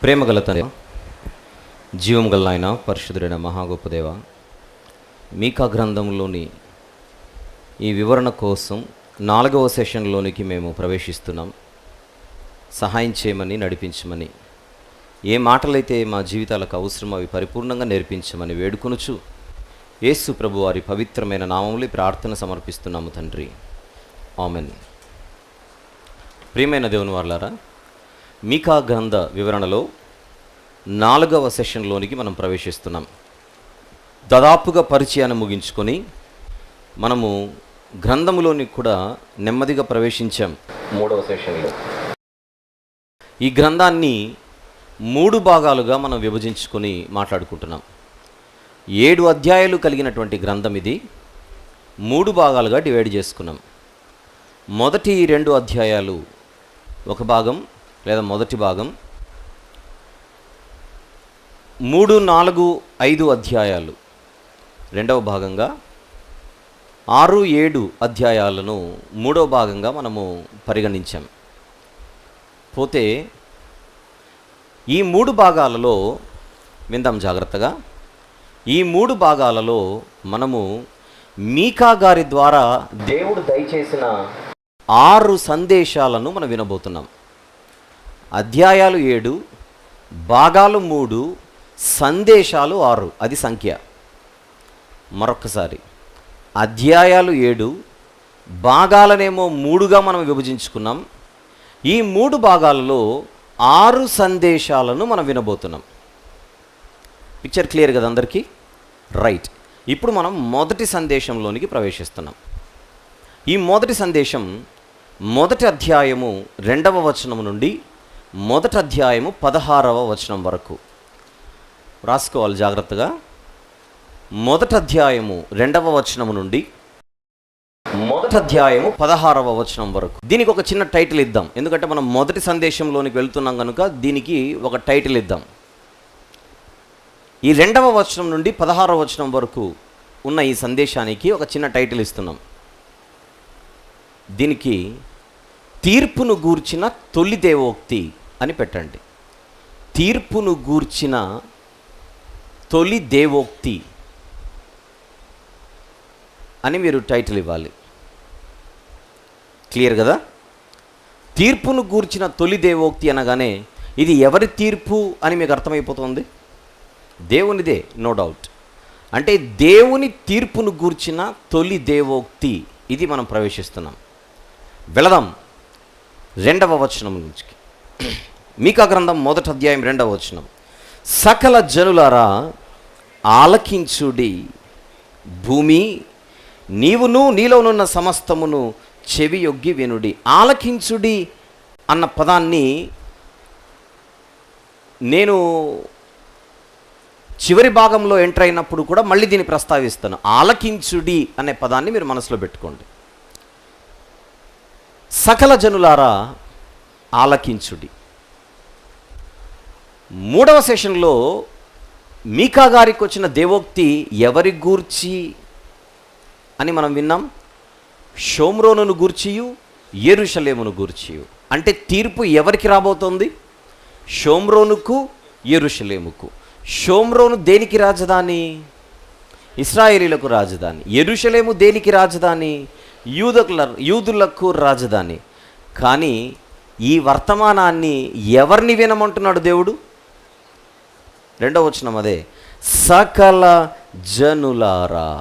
ప్రేమగల తండ్రి, జీవం గల నాయన, పరిశుద్ధుడైన మహా గొప్ప దేవ, మీకా గ్రంథంలోని ఈ వివరణ కోసం 4వ సెషన్లోనికి మేము ప్రవేశిస్తున్నాం. సహాయం చేయమని, నడిపించమని, ఏ మాటలైతే మా జీవితాలకు అవసరం అవి పరిపూర్ణంగా నేర్పించమని వేడుకొనుచు యేసు ప్రభు వారి పవిత్రమైన నామములో ప్రార్థన సమర్పిస్తున్నాము తండ్రి, ఆమెన్. ప్రియమైన దేవుని వారలారా, మీకా గ్రంథ వివరణలో 4వ సెషన్లోనికి మనం ప్రవేశిస్తున్నాం. దాదాపుగా పరిచయాన్ని ముగించుకొని మనము గ్రంథములోనికి కూడా నెమ్మదిగా ప్రవేశించాం. 3వ సెషన్లో ఈ గ్రంథాన్ని 3 భాగాలుగా మనం విభజించుకొని మాట్లాడుకుంటున్నాం. 7 అధ్యాయాలు కలిగినటువంటి గ్రంథం ఇది. 3 భాగాలుగా డివైడ్ చేసుకున్నాం. మొదటి 2 అధ్యాయాలు ఒక భాగం లేదా మొదటి భాగం, 3, 4, 5 అధ్యాయాలు రెండవ భాగంగా, 6, 7 అధ్యాయాలను 3వ భాగంగా మనము పరిగణించాం. పోతే ఈ 3 భాగాలలో విందాం జాగ్రత్తగా. ఈ 3 భాగాలలో మనము మీకా గారి ద్వారా దేవుడు దయచేసిన 6 సందేశాలను మనం వినబోతున్నాం. అధ్యాయాలు 7, భాగాలు 3, సందేశాలు 6. అది సంఖ్య. మరొక్కసారి, అధ్యాయాలు 7, భాగాలనేమో 3గా మనం విభజించుకున్నాం. ఈ 3 భాగాలలో 6 సందేశాలను మనం వినబోతున్నాం. పిక్చర్ క్లియర్ కదా అందరికీ? రైట్. ఇప్పుడు మనం మొదటి సందేశంలోనికి ప్రవేశిస్తున్నాం. ఈ మొదటి సందేశం మొదటి అధ్యాయము 2వ వచనం నుండి మొదటి అధ్యాయము 16వ వచనం వరకు రాసుకోవాలి జాగ్రత్తగా. మొదటి అధ్యాయము 2వ వచనం నుండి మొదటి అధ్యాయము 16వ వచనం వరకు. దీనికి ఒక చిన్న టైటిల్ ఇద్దాం, ఎందుకంటే మనం మొదటి సందేశంలోనికి వెళ్తున్నాం కనుక దీనికి ఒక టైటిల్ ఇద్దాం. ఈ 2వ వచనం నుండి 16వ వచనం వరకు ఉన్న ఈ సందేశానికి ఒక చిన్న టైటిల్ ఇస్తున్నాం. దీనికి తీర్పును గూర్చిన తొలి దేవోక్తి అని పెట్టండి. తీర్పును గూర్చిన తొలి దేవోక్తి అని మీరు టైటిల్ ఇవ్వాలి. క్లియర్ కదా? తీర్పును గూర్చిన తొలి దేవోక్తి అనగానే ఇది ఎవరి తీర్పు అని మీకు అర్థమైపోతుంది? దేవునిదే, నో డౌట్. అంటే దేవుని తీర్పును గూర్చిన తొలి దేవోక్తి, ఇది మనం ప్రవేశిస్తున్నాం. వెళదాం 2వ వచనం నుంచి. మీకా గ్రంథం మొదటి అధ్యాయం 2వ వచనం. సకల జనులారా ఆలకించుడి, భూమి నీవును నీలోనున్న సమస్తమును చెవి యొగ్గి వినుడి. ఆలకించుడి అన్న పదాన్ని నేను చివరి భాగంలో ఎంటర్ అయినప్పుడు కూడా మళ్ళీ దీన్ని ప్రస్తావిస్తాను. ఆలకించుడి అనే పదాన్ని మీరు మనసులో పెట్టుకోండి. సకల జనులారా ఆలకించుడి. 3వ సెషన్లో మీకా గారికి వచ్చిన దేవోక్తి ఎవరి గూర్చి అని మనం విన్నాం. షోమ్రోనును గూర్చియు యెరూషలేమును గూర్చియు. అంటే తీర్పు ఎవరికి రాబోతోంది? షోమ్రోనుకు, యెరూషలేముకు. షోమ్రోను దేనికి రాజధాని? ఇశ్రాయేలీలకు రాజధాని. యెరూషలేము దేనికి రాజధాని? యూదులకు రాజధాని. కానీ ఈ వర్తమానాన్ని ఎవరిని వినమంటున్నాడు దేవుడు? 2వ వచనం అదే, సకల జనులారా.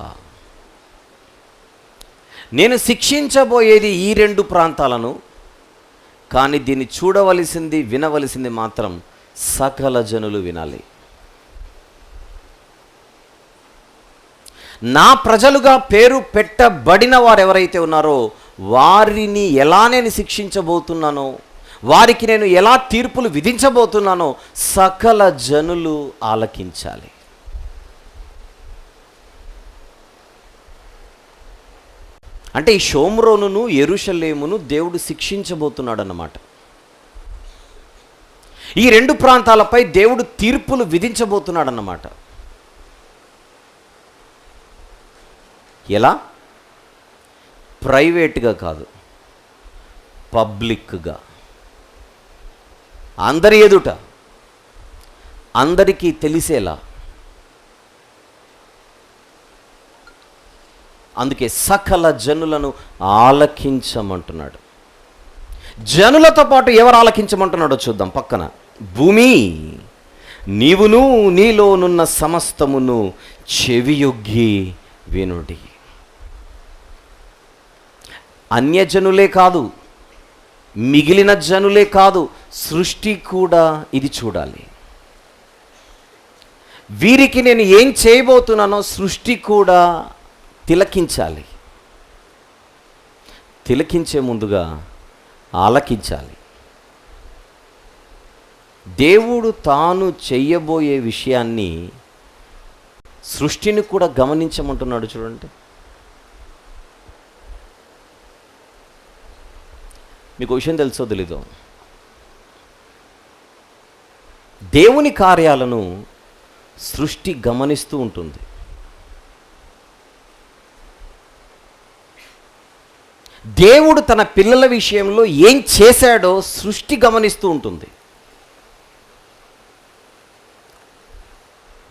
నేను శిక్షించబోయేది ఈ 2 ప్రాంతాలను, కానీ దీన్ని చూడవలసింది, వినవలసింది మాత్రం సకల జనులు వినాలి. నా ప్రజలుగా పేరు పెట్టబడిన వారు ఎవరైతే ఉన్నారో వారిని ఎలా నేను శిక్షించబోతున్నానో, వారికి నేను ఎలా తీర్పులు విధించబోతున్నానో సకల జనులు ఆలకించాలి. అంటే ఈ షోమ్రోనును, యెరూషలేమును దేవుడు శిక్షించబోతున్నాడు అన్నమాట. ఈ 2 ప్రాంతాలపై దేవుడు తీర్పులు విధించబోతున్నాడు అన్నమాట. ఎలా? ప్రైవేట్గా కాదు, పబ్లిక్గా, అందరి ఎదుట అందరికీ తెలిసేలా. అందుకే సకల జనులను ఆలకించమంటున్నాడు. జనులతో పాటు ఎవరు ఆలకించమంటున్నాడో చూద్దాం పక్కన. భూమి నీవును నీలోనున్న సమస్తమును చెవియొగ్గి వినుడి. అన్యజనులే కాదు, మిగిలిన జనులే కాదు, సృష్టి కూడా ఇది చూడాలి. వీరికి నేను ఏం చేయబోతున్నానో సృష్టి కూడా తిలకించాలి. తిలకించే ముందుగా ఆలకించాలి. దేవుడు తాను చెయ్యబోయే విషయాన్ని సృష్టిని కూడా గమనించమంటున్నాడు చూడండి. మీకు విషయం తెలుసో తెలీదో, దేవుని కార్యాలను సృష్టి గమనిస్తూ ఉంటుంది. దేవుడు తన పిల్లల విషయంలో ఏం చేశాడో సృష్టి గమనిస్తూ ఉంటుంది.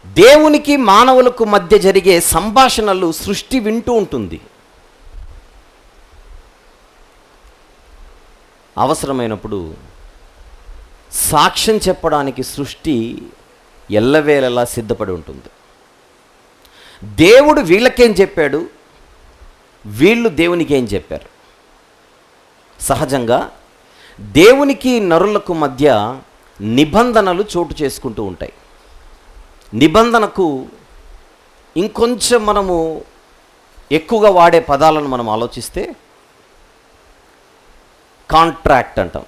దేవునికి మానవులకు మధ్య జరిగే సంభాషణలు సృష్టి వింటూ ఉంటుంది. అవసరమైనప్పుడు సాక్ష్యం చెప్పడానికి సృష్టి ఎల్లవేళలా సిద్ధపడి ఉంటుంది. దేవుడు వీళ్ళకేం చెప్పాడు, వీళ్ళు దేవునికి ఏం చెప్పారు. సహజంగా దేవునికి నరులకు మధ్య నిబంధనలు చోటు చేసుకుంటూ ఉంటాయి. నిబంధనకు ఇంకొంచెం మనము ఎక్కువగా వాడే పదాలను మనం ఆలోచిస్తే కాంట్రాక్ట్ అంటాం,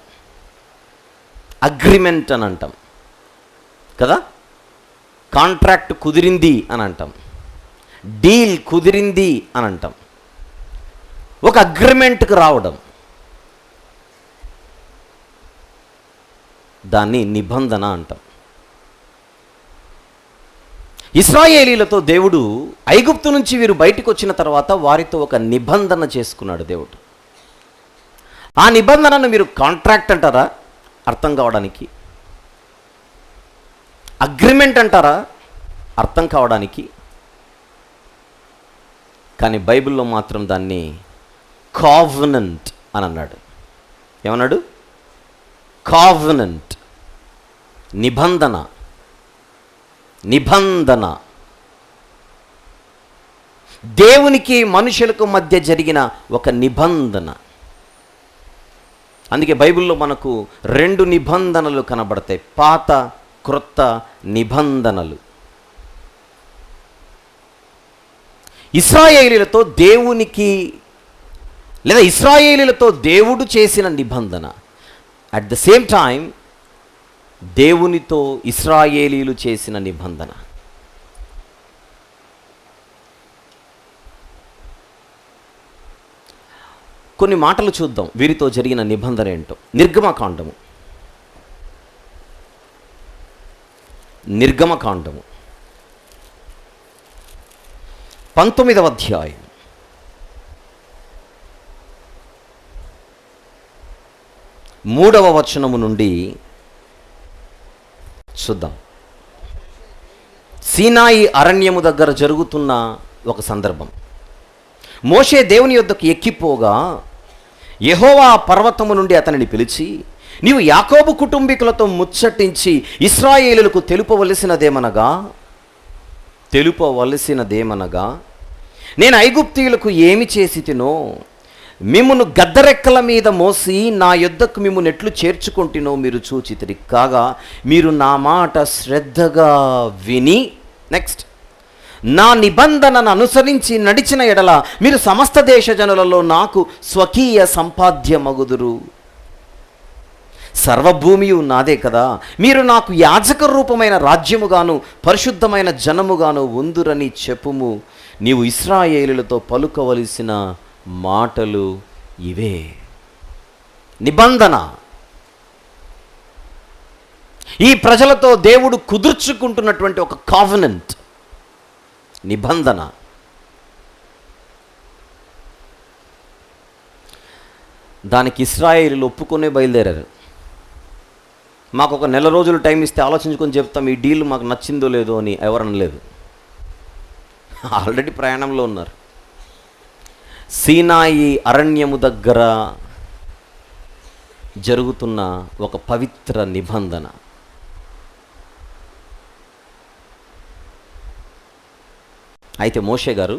అగ్రిమెంట్ అని అంటాం కదా. కాంట్రాక్ట్ కుదిరింది అని అంటాం, డీల్ కుదిరింది అని అంటాం. ఒక అగ్రిమెంట్కి రావడం, దాన్ని నిబంధన అంటాం. ఇశ్రాయేలీలతో దేవుడు ఐగుప్తు నుంచి వీరు బయటికి వచ్చిన తర్వాత వారితో ఒక నిబంధన చేసుకున్నాడు దేవుడు. ఆ నిబంధనను మీరు కాంట్రాక్ట్ అంటారా అర్థం కావడానికి, అగ్రిమెంట్ అంటారా అర్థం కావడానికి, కానీ బైబిల్లో మాత్రం దాన్ని కావెనెంట్ అని అన్నాడు. ఏమన్నాడు? కావెనెంట్, నిబంధన. నిబంధన దేవునికి మనుషులకు మధ్య జరిగిన ఒక నిబంధన. అందుకే బైబిల్లో మనకు 2 నిబంధనలు కనబడతాయి, పాత క్రొత్త నిబంధనలు. ఇశ్రాయేలీలతో దేవునికి లేదా ఇశ్రాయేలీలతో దేవుడు చేసిన నిబంధన, అట్ ద సేమ్ టైం దేవునితో ఇశ్రాయేలీలు చేసిన నిబంధన. కొన్ని మాటలు చూద్దాం వీరితో జరిగిన నిబంధన ఏంటో. నిర్గమకాండము 19వ అధ్యాయం 3వ వచనము నుండి చూద్దాం. సీనాయి అరణ్యము దగ్గర జరుగుతున్న ఒక సందర్భం. మోషే దేవుని యొద్దకు ఎక్కిపోగా యెహోవా పర్వతము నుండి అతనిని పిలిచి, నీవు యాకోబు కుటుంబీకులతో ముచ్చటించి ఇశ్రాయేలులకు తెలుపవలసినదేమనగా నేను ఐగుప్తీయులకు ఏమి చేసి తినో, మిమ్మును గద్దరెక్కల మీద మోసి నా యొద్దకు మిమ్మును ఎట్లు చేర్చుకుంటునో మీరు చూచితిరి. కాగా మీరు నా మాట శ్రద్ధగా విని నెక్స్ట్ నా నిబంధనను అనుసరించి నడిచిన ఎడల మీరు సమస్త దేశ జనులలో నాకు స్వకీయ సంపాద్యమగుదురు. సర్వభూమియు నాదే కదా, మీరు నాకు యాజక రూపమైన రాజ్యముగాను పరిశుద్ధమైన జనముగాను ఉందురని చెప్పుము. నీవు ఇశ్రాయేలులతో పలుకవలసిన మాటలు ఇవే. నిబంధన. ఈ ప్రజలతో దేవుడు కుదుర్చుకుంటున్నటువంటి ఒక కావెనెంట్, నిబంధన. దానికి ఇశ్రాయేలీలు ఒప్పుకొనే బయలుదేరారు. మాకు ఒక నెల రోజులు టైం ఇస్తే ఆలోచించుకొని చెప్తాం ఈ డీల్ మాకు నచ్చిందో లేదో అని ఎవరనలేదు. ఆల్రెడీ ప్రయాణంలో ఉన్నారు. సీనాయి అరణ్యము దగ్గర జరుగుతున్న ఒక పవిత్ర నిబంధన. అయితే మోషే గారు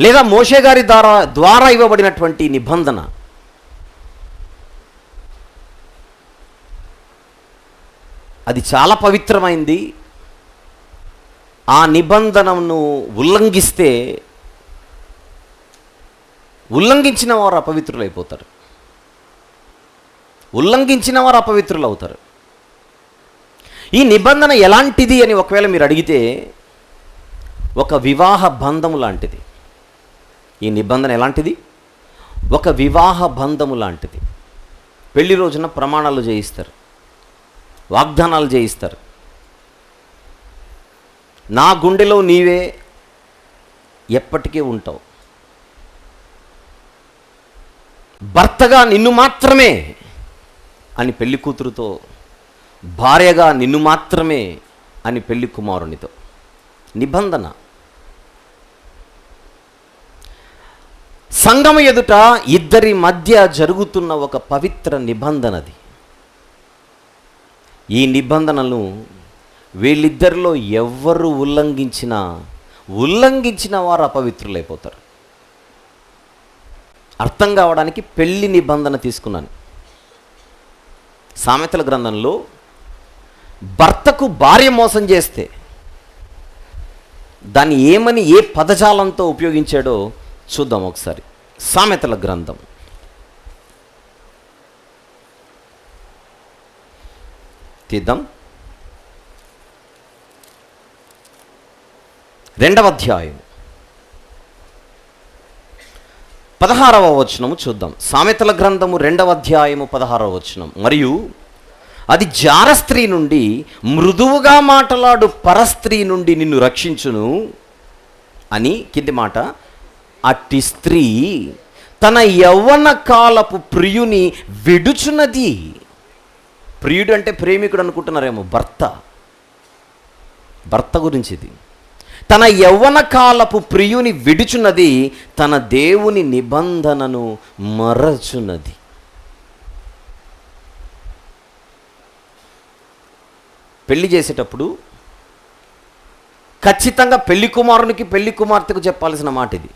లేదా మోషే గారి ద్వారా ఇవ్వబడినటువంటి నిబంధన అది చాలా పవిత్రమైంది. ఆ నిబంధనను ఉల్లంఘించిన వారు అపవిత్రులైపోతారు. ఉల్లంఘించిన వారు అపవిత్రులు అవుతారు. ఈ నిబంధన ఎలాంటిది అని ఒకవేళ మీరు అడిగితే ఒక వివాహ బంధము లాంటిది. ఈ నిబంధన ఎలాంటిది? ఒక వివాహ బంధము లాంటిది. పెళ్లి రోజున ప్రమాణాలు చేయిస్తారు, వాగ్దానాలు చేయిస్తారు. నా గుండెలో నీవే ఎప్పటికీ ఉంటావు, భర్తగా నిన్ను మాత్రమే అని పెళ్లి కూతురుతో, భార్యగా నిన్ను మాత్రమే అని పెళ్లి కుమారునితో. నిబంధన. సంఘం ఎదుట ఇద్దరి మధ్య జరుగుతున్న ఒక పవిత్ర నిబంధనది. ఈ నిబంధనను వీళ్ళిద్దరిలో ఎవ్వరు ఉల్లంఘించిన వారు అపవిత్రులైపోతారు. అర్థం కావడానికి పెళ్లి నిబంధన తీసుకున్నాను. సామెతల గ్రంథంలో భర్తకు భార్య మోసం చేస్తే దాన్ని ఏ పదజాలంతో ఉపయోగించాడో చూద్దాం ఒకసారి. సామెతల గ్రంథం తీద్దాం. 2వ అధ్యాయం 16వ వచనము చూద్దాం. సామెతల గ్రంథము 2వ అధ్యాయము 16వ వచనం. మరియు అది జార స్త్రీ నుండి, మృదువుగా మాటలాడు పరస్త్రీ నుండి నిన్ను రక్షించును అని. కింది మాట, అట్టి స్త్రీ తన యవ్వన కాలపు ప్రియుని విడుచున్నది. ప్రియుడు అంటే ప్రేమికుడు అనుకుంటున్నారేమో, భర్త గురించి ఇది. తన యవ్వన కాలపు ప్రియుని విడుచున్నది, తన దేవుని నిబంధనను మరచున్నది. పెళ్లి చేసేటప్పుడు ఖచ్చితంగా పెళ్లి కుమారునికి పెళ్లి కుమార్తెకు చెప్పాల్సిన మాట ఇది.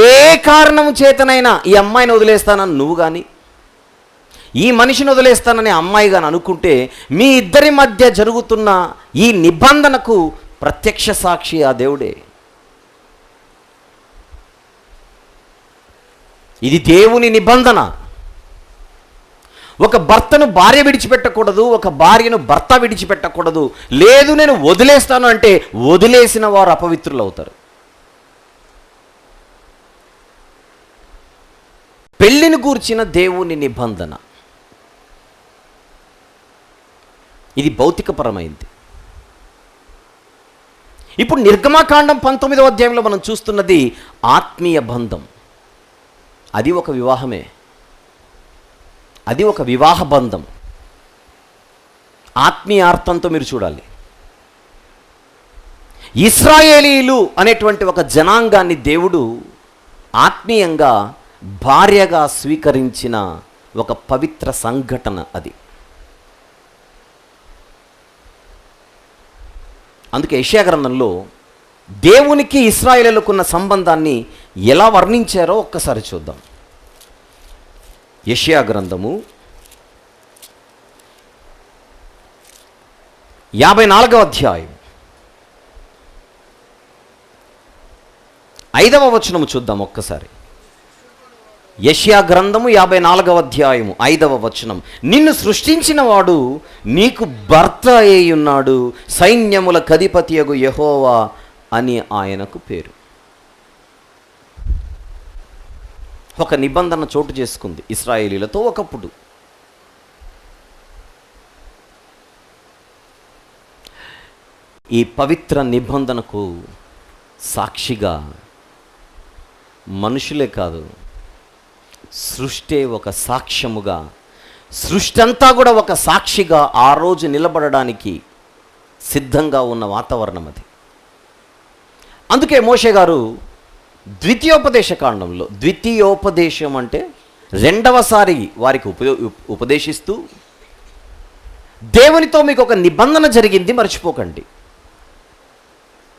ఏ కారణం చేతనైనా ఈ అమ్మాయిని వదిలేస్తానని నువ్వు కానీ, ఈ మనిషిని వదిలేస్తానని అమ్మాయి కానీ అనుకుంటే, మీ ఇద్దరి మధ్య జరుగుతున్న ఈ నిబంధనకు ప్రత్యక్ష సాక్షి ఆ దేవుడే. ఇది దేవుని నిబంధన. ఒక భర్తను భార్య విడిచిపెట్టకూడదు, ఒక భార్యను భర్త విడిచిపెట్టకూడదు. లేదు నేను వదిలేస్తాను అంటే వదిలేసిన వారు అపవిత్రులు అవుతారు. పెళ్లిని గూర్చిన దేవుని నిబంధన ఇది భౌతికపరమైంది. ఇప్పుడు నిర్గమకాండం 19వ అధ్యాయంలో మనం చూస్తున్నది ఆత్మీయ బంధం. అది ఒక వివాహమే, అది ఒక వివాహ బంధం. ఆత్మీయ అర్థంతో మీరు చూడాలి. ఇశ్రాయేలీలు అనేటువంటి ఒక జనాంగాన్ని దేవుడు ఆత్మీయంగా భార్యగా స్వీకరించిన ఒక పవిత్ర సంఘటన అది. అందుకే యెషయా గ్రంథంలో దేవునికి ఇశ్రాయేలుకున్న సంబంధాన్ని ఎలా వర్ణించారో ఒక్కసారి చూద్దాం. యెషయా గ్రంథము 54వ అధ్యాయం 5వ వచనము చూద్దాం ఒక్కసారి. యెషయా గ్రంథము 54వ అధ్యాయము 5వ వచనం. నిన్ను సృష్టించిన వాడు నీకు భర్త అయి ఉన్నాడు, సైన్యముల అధిపతియగు యెహోవా అని ఆయనకు పేరు. ఒక నిబంధన చోటు చేసుకుంది ఇశ్రాయేలీలతో ఒకప్పుడు. ఈ పవిత్ర నిబంధనకు సాక్షిగా మనుషులే కాదు, సృష్టి ఒక సాక్ష్యముగా సృష్టి అంతా కూడా ఒక సాక్షిగా ఆ రోజు నిలబడడానికి సిద్ధంగా ఉన్న వాతావరణం అది. అందుకే మోషే గారు ద్వితీయోపదేశ కాండంలో, ద్వితీయోపదేశం అంటే రెండవసారి వారికి ఉపదేశిస్తూ, దేవునితో మీకు ఒక నిబంధన జరిగింది మర్చిపోకండి.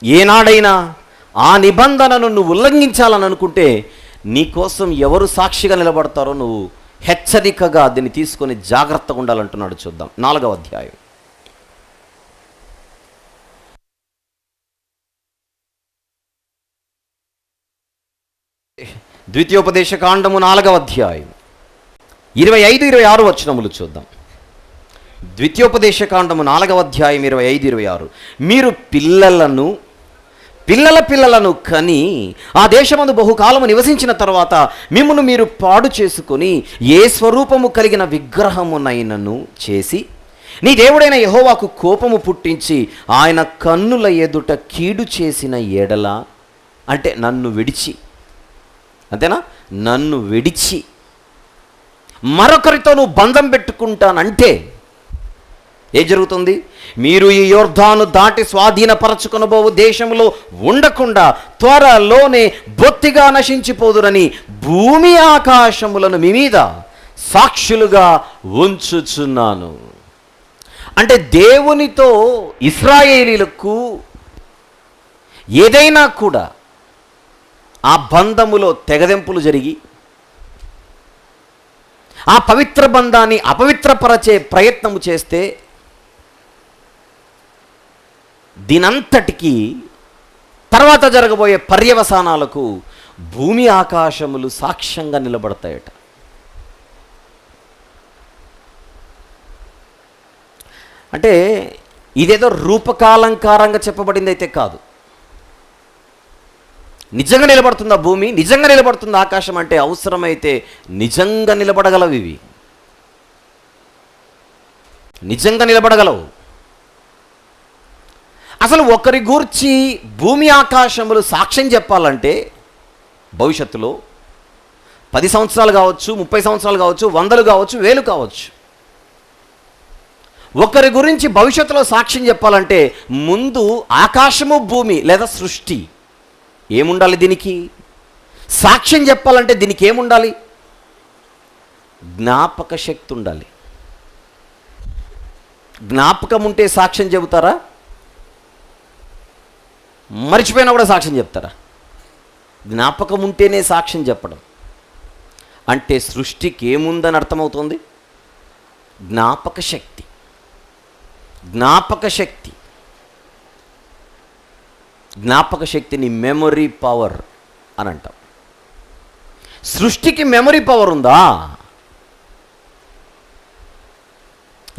ఏనాడైనా ఆ నిబంధనను నువ్వు ఉల్లంఘించాలని అనుకుంటే నీకోసం ఎవరు సాక్షిగా నిలబడతారో నువ్వు హెచ్చరికగా దీన్ని తీసుకొని జాగ్రత్తగా ఉండాలంటున్నాడు. చూద్దాం 4వ అధ్యాయం. ద్వితీయోపదేశ కాండము 4వ అధ్యాయం 25-26 వచనములు చూద్దాం. ద్వితీయోపదేశ కాండము 4వ అధ్యాయం 25-26. మీరు పిల్లల పిల్లలను కని ఆ దేశమందు బహుకాలము నివసించిన తర్వాత మిమ్మును మీరు పాడు చేసుకొని ఏ స్వరూపము కలిగిన విగ్రహమునైనను చేసి నీ దేవుడైన యెహోవాకు కోపము పుట్టించి ఆయన కన్నుల ఎదుట కీడు చేసిన ఎడల, అంటే నన్ను విడిచి, అంతేనా, నన్ను విడిచి మరొకరితో నువ్వు బంధం పెట్టుకుంటానంటే ఏం జరుగుతుంది? మీరు ఈ యొర్దాను దాటి స్వాధీనపరచుకొనబోవు దేశంలో ఉండకుండా త్వరలోనే బొత్తిగా నశించిపోదురని భూమి ఆకాశములను మీ మీద సాక్షులుగా ఉంచుచున్నాను. అంటే దేవునితో ఇశ్రాయేలీలకు ఏదైనా కూడా ఆ బంధములో తెగదెంపులు జరిగి ఆ పవిత్ర బంధాన్ని అపవిత్రపరచే ప్రయత్నము చేస్తే దీనంతటికీ తర్వాత జరగబోయే పర్యవసానాలకు భూమి ఆకాశములు సాక్ష్యంగా నిలబడతాయట. అంటే ఇదేదో రూపకాలంకారంగా చెప్పబడింది అయితే కాదు. నిజంగా నిలబడుతుందా భూమి, నిజంగా నిలబడుతుంది ఆకాశం అంటే అవసరమైతే నిజంగా నిలబడగలవు. ఇవి నిజంగా నిలబడగలవు. అసలు ఒకరి గూర్చి భూమి ఆకాశములు సాక్ష్యం చెప్పాలంటే భవిష్యత్తులో 10 సంవత్సరాలు కావచ్చు, 30 సంవత్సరాలు కావచ్చు, 100 కావచ్చు, 1000 కావచ్చు. ఒకరి గురించి భవిష్యత్తులో సాక్ష్యం చెప్పాలంటే ముందు ఆకాశము భూమి లేదా సృష్టి ఏముండాలి? దీనికి సాక్ష్యం చెప్పాలంటే దీనికి ఏముండాలి? జ్ఞాపక శక్తి ఉండాలి. జ్ఞాపకం ఉంటే సాక్ష్యం చెబుతారా? మర్చిపోయినా కూడా సాక్ష్యం చెప్తారా? జ్ఞాపకం ఉంటేనే సాక్ష్యం చెప్పడం. అంటే సృష్టికి ఏముందని అర్థమవుతుంది? జ్ఞాపక శక్తి. జ్ఞాపక శక్తి, జ్ఞాపక శక్తిని మెమొరీ పవర్ అని అంటాం. సృష్టికి మెమొరీ పవర్ ఉందా?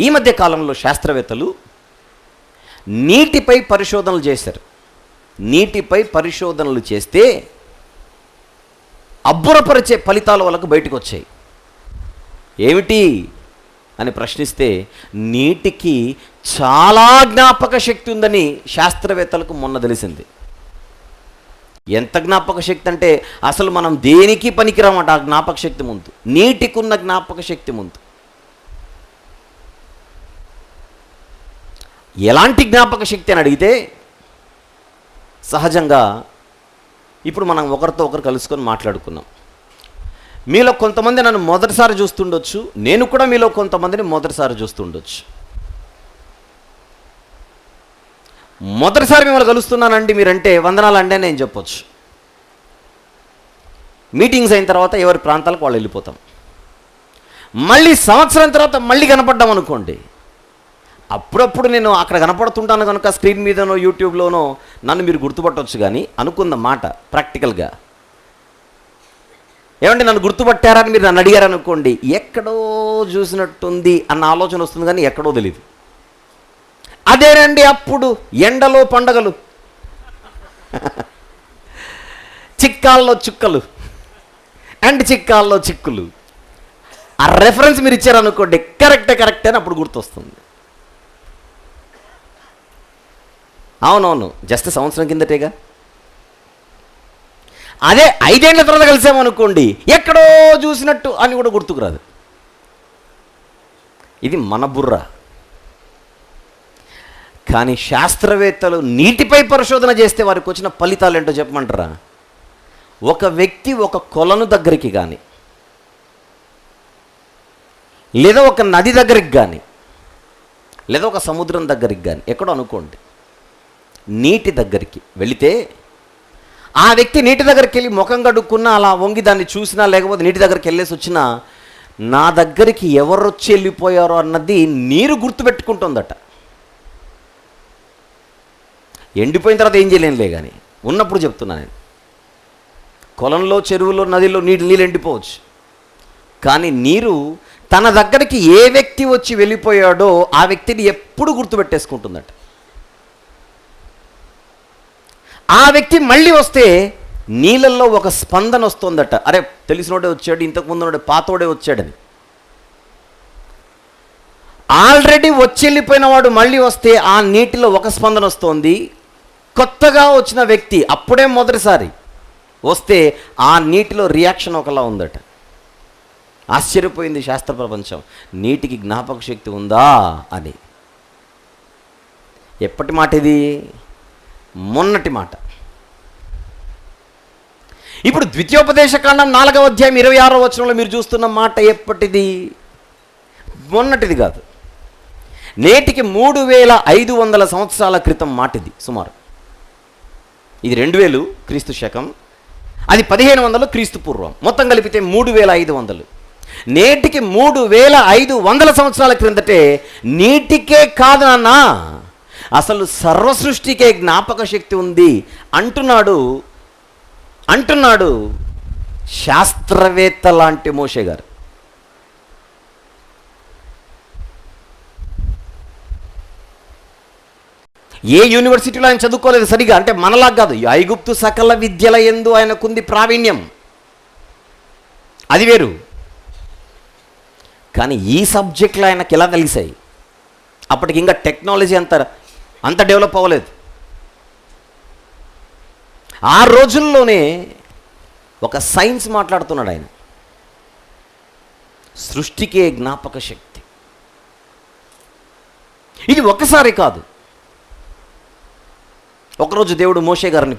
ఈ మధ్య కాలంలో శాస్త్రవేత్తలు నీటిపై పరిశోధనలు చేశారు. నీటిపై పరిశోధనలు చేస్తే అబ్బురపరిచే ఫలితాలు వాళ్ళకు బయటకు వచ్చాయి. ఏమిటి అని ప్రశ్నిస్తే నీటికి చాలా జ్ఞాపక శక్తి ఉందని శాస్త్రవేత్తలకు మొన్న తెలిసింది. ఎంత జ్ఞాపక శక్తి అంటే అసలు మనం దేనికి పనికిరామట ఆ జ్ఞాపక శక్తి ముందు, నీటికి ఉన్న జ్ఞాపక శక్తి ముందు. ఎలాంటి జ్ఞాపక శక్తి అని అడిగితే సహజంగా ఇప్పుడు మనం ఒకరితో ఒకరు కలుసుకొని మాట్లాడుకున్నాం. మీలో కొంతమంది నన్ను మొదటిసారి చూస్తుండొచ్చు, నేను కూడా మీలో కొంతమందిని మొదటిసారి చూస్తుండొచ్చు. మొదటిసారి మిమ్మల్ని కలుస్తున్నానండి మీరంటే వందనాలండి అని నేను చెప్పొచ్చు. మీటింగ్స్ అయిన తర్వాత ఎవరి ప్రాంతాలకు వాళ్ళు వెళ్ళిపోతాం. మళ్ళీ సంవత్సరం తర్వాత మళ్ళీ కనపడ్డాం అనుకోండి, అప్పుడప్పుడు నేను అక్కడ కనపడుతుంటాను కనుక స్క్రీన్ మీదనో యూట్యూబ్లోనో నన్ను మీరు గుర్తుపట్టవచ్చు. కానీ అనుకున్న మాట ప్రాక్టికల్గా ఏమంటే నన్ను గుర్తుపట్టారని మీరు నన్ను అడిగారనుకోండి, ఎక్కడో చూసినట్టుంది అన్న ఆలోచన వస్తుంది, కానీ ఎక్కడో తెలియదు. అదేనండి అప్పుడు ఎండలో పండగలు, చిక్కాల్లో చుక్కలు అండ్ చిక్కాల్లో చిక్కులు, ఆ రెఫరెన్స్ మీరు ఇచ్చారనుకోండి, కరెక్టే అని అప్పుడు గుర్తొస్తుంది. అవునవును, జస్ట్ సంవత్సరం కిందటేగా. అదే 5 ఏళ్ల తర్వాత కలిసామనుకోండి, ఎక్కడో చూసినట్టు అని కూడా గుర్తుకురాదు. ఇది మన బుర్ర. కానీ శాస్త్రవేత్తలు నీటిపై పరిశోధన చేస్తే వారికి వచ్చిన ఫలితాలు ఏంటో చెప్పమంటారా? ఒక వ్యక్తి ఒక కొలను దగ్గరికి కానీ లేదా ఒక నది దగ్గరికి కానీ లేదా ఒక సముద్రం దగ్గరికి కానీ ఎక్కడో అనుకోండి, నీటి దగ్గరికి వెళితే ఆ వ్యక్తి నీటి దగ్గరికి వెళ్ళి ముఖం కడుక్కున్నా, అలా వంగి దాన్ని చూసినా, లేకపోతే నీటి దగ్గరికి వెళ్ళేసి వచ్చినా, నా దగ్గరికి ఎవరు వచ్చి వెళ్ళిపోయారో అన్నది నీరు గుర్తుపెట్టుకుంటుందట. ఎండిపోయిన తర్వాత ఏం చేయలేనులే, కానీ ఉన్నప్పుడు చెప్తున్నా నేను. కొలంలో, చెరువులో, నదిలో నీళ్ళు ఎండిపోవచ్చు, కానీ నీరు తన దగ్గరికి ఏ వ్యక్తి వచ్చి వెళ్ళిపోయాడో ఆ వ్యక్తిని ఎప్పుడు గుర్తుపెట్టేసుకుంటుందట. ఆ వ్యక్తి మళ్ళీ వస్తే నీళ్ళల్లో ఒక స్పందన వస్తుందట. అరే, తెలిసినోడే వచ్చాడు, ఇంతకుముందు పాతోడే వచ్చాడని. ఆల్రెడీ వచ్చి వెళ్ళిపోయిన వాడు మళ్ళీ వస్తే ఆ నీటిలో ఒక స్పందన వస్తుంది. కొత్తగా వచ్చిన వ్యక్తి అప్పుడే మొదటిసారి వస్తే ఆ నీటిలో రియాక్షన్ ఒకలా ఉందట. ఆశ్చర్యపోయింది శాస్త్ర ప్రపంచం, నీటికి జ్ఞాపక శక్తి ఉందా అని. ఎప్పటి మాట ఇది? మొన్నటి మాట. ఇప్పుడు ద్వితీయోపదేశకాండం 4వ అధ్యాయం 26వ వచనంలో మీరు చూస్తున్న మాట ఎప్పటిది? మొన్నటిది కాదు. నేటికి 3500 సంవత్సరాల క్రితం మాట ఇది సుమారు. ఇది 2000 క్రీస్తు శకం, అది 1500 క్రీస్తు పూర్వం, మొత్తం కలిపితే 3500. నేటికి 3500 సంవత్సరాల క్రిందటే నీటికే కాదు నాన్న, అసలు సర్వ సృష్టికే జ్ఞాపక శక్తి ఉంది అంటున్నాడు శాస్త్రవేత్త లాంటి మోషే గారు. ఏ యూనివర్సిటీలో ఆయన చదువుకోలేదు సరిగా, అంటే మనలా కాదు. ఐగుప్తు సకల విద్యల యందు ఆయనకుంది ప్రావీణ్యం, అది వేరు. కానీ ఈ సబ్జెక్టులు ఆయనకి ఎలా తెలిసాయి? అప్పటికి ఇంకా టెక్నాలజీ అంత డెవలప్ అవ్వలేదు. ఆ రోజుల్లోనే ఒక సైన్స్ మాట్లాడుతున్నాడు ఆయన, సృష్టికే జ్ఞాపక శక్తి. ఇది ఒకసారి కాదు. ఒకరోజు దేవుడు మోషే గారిని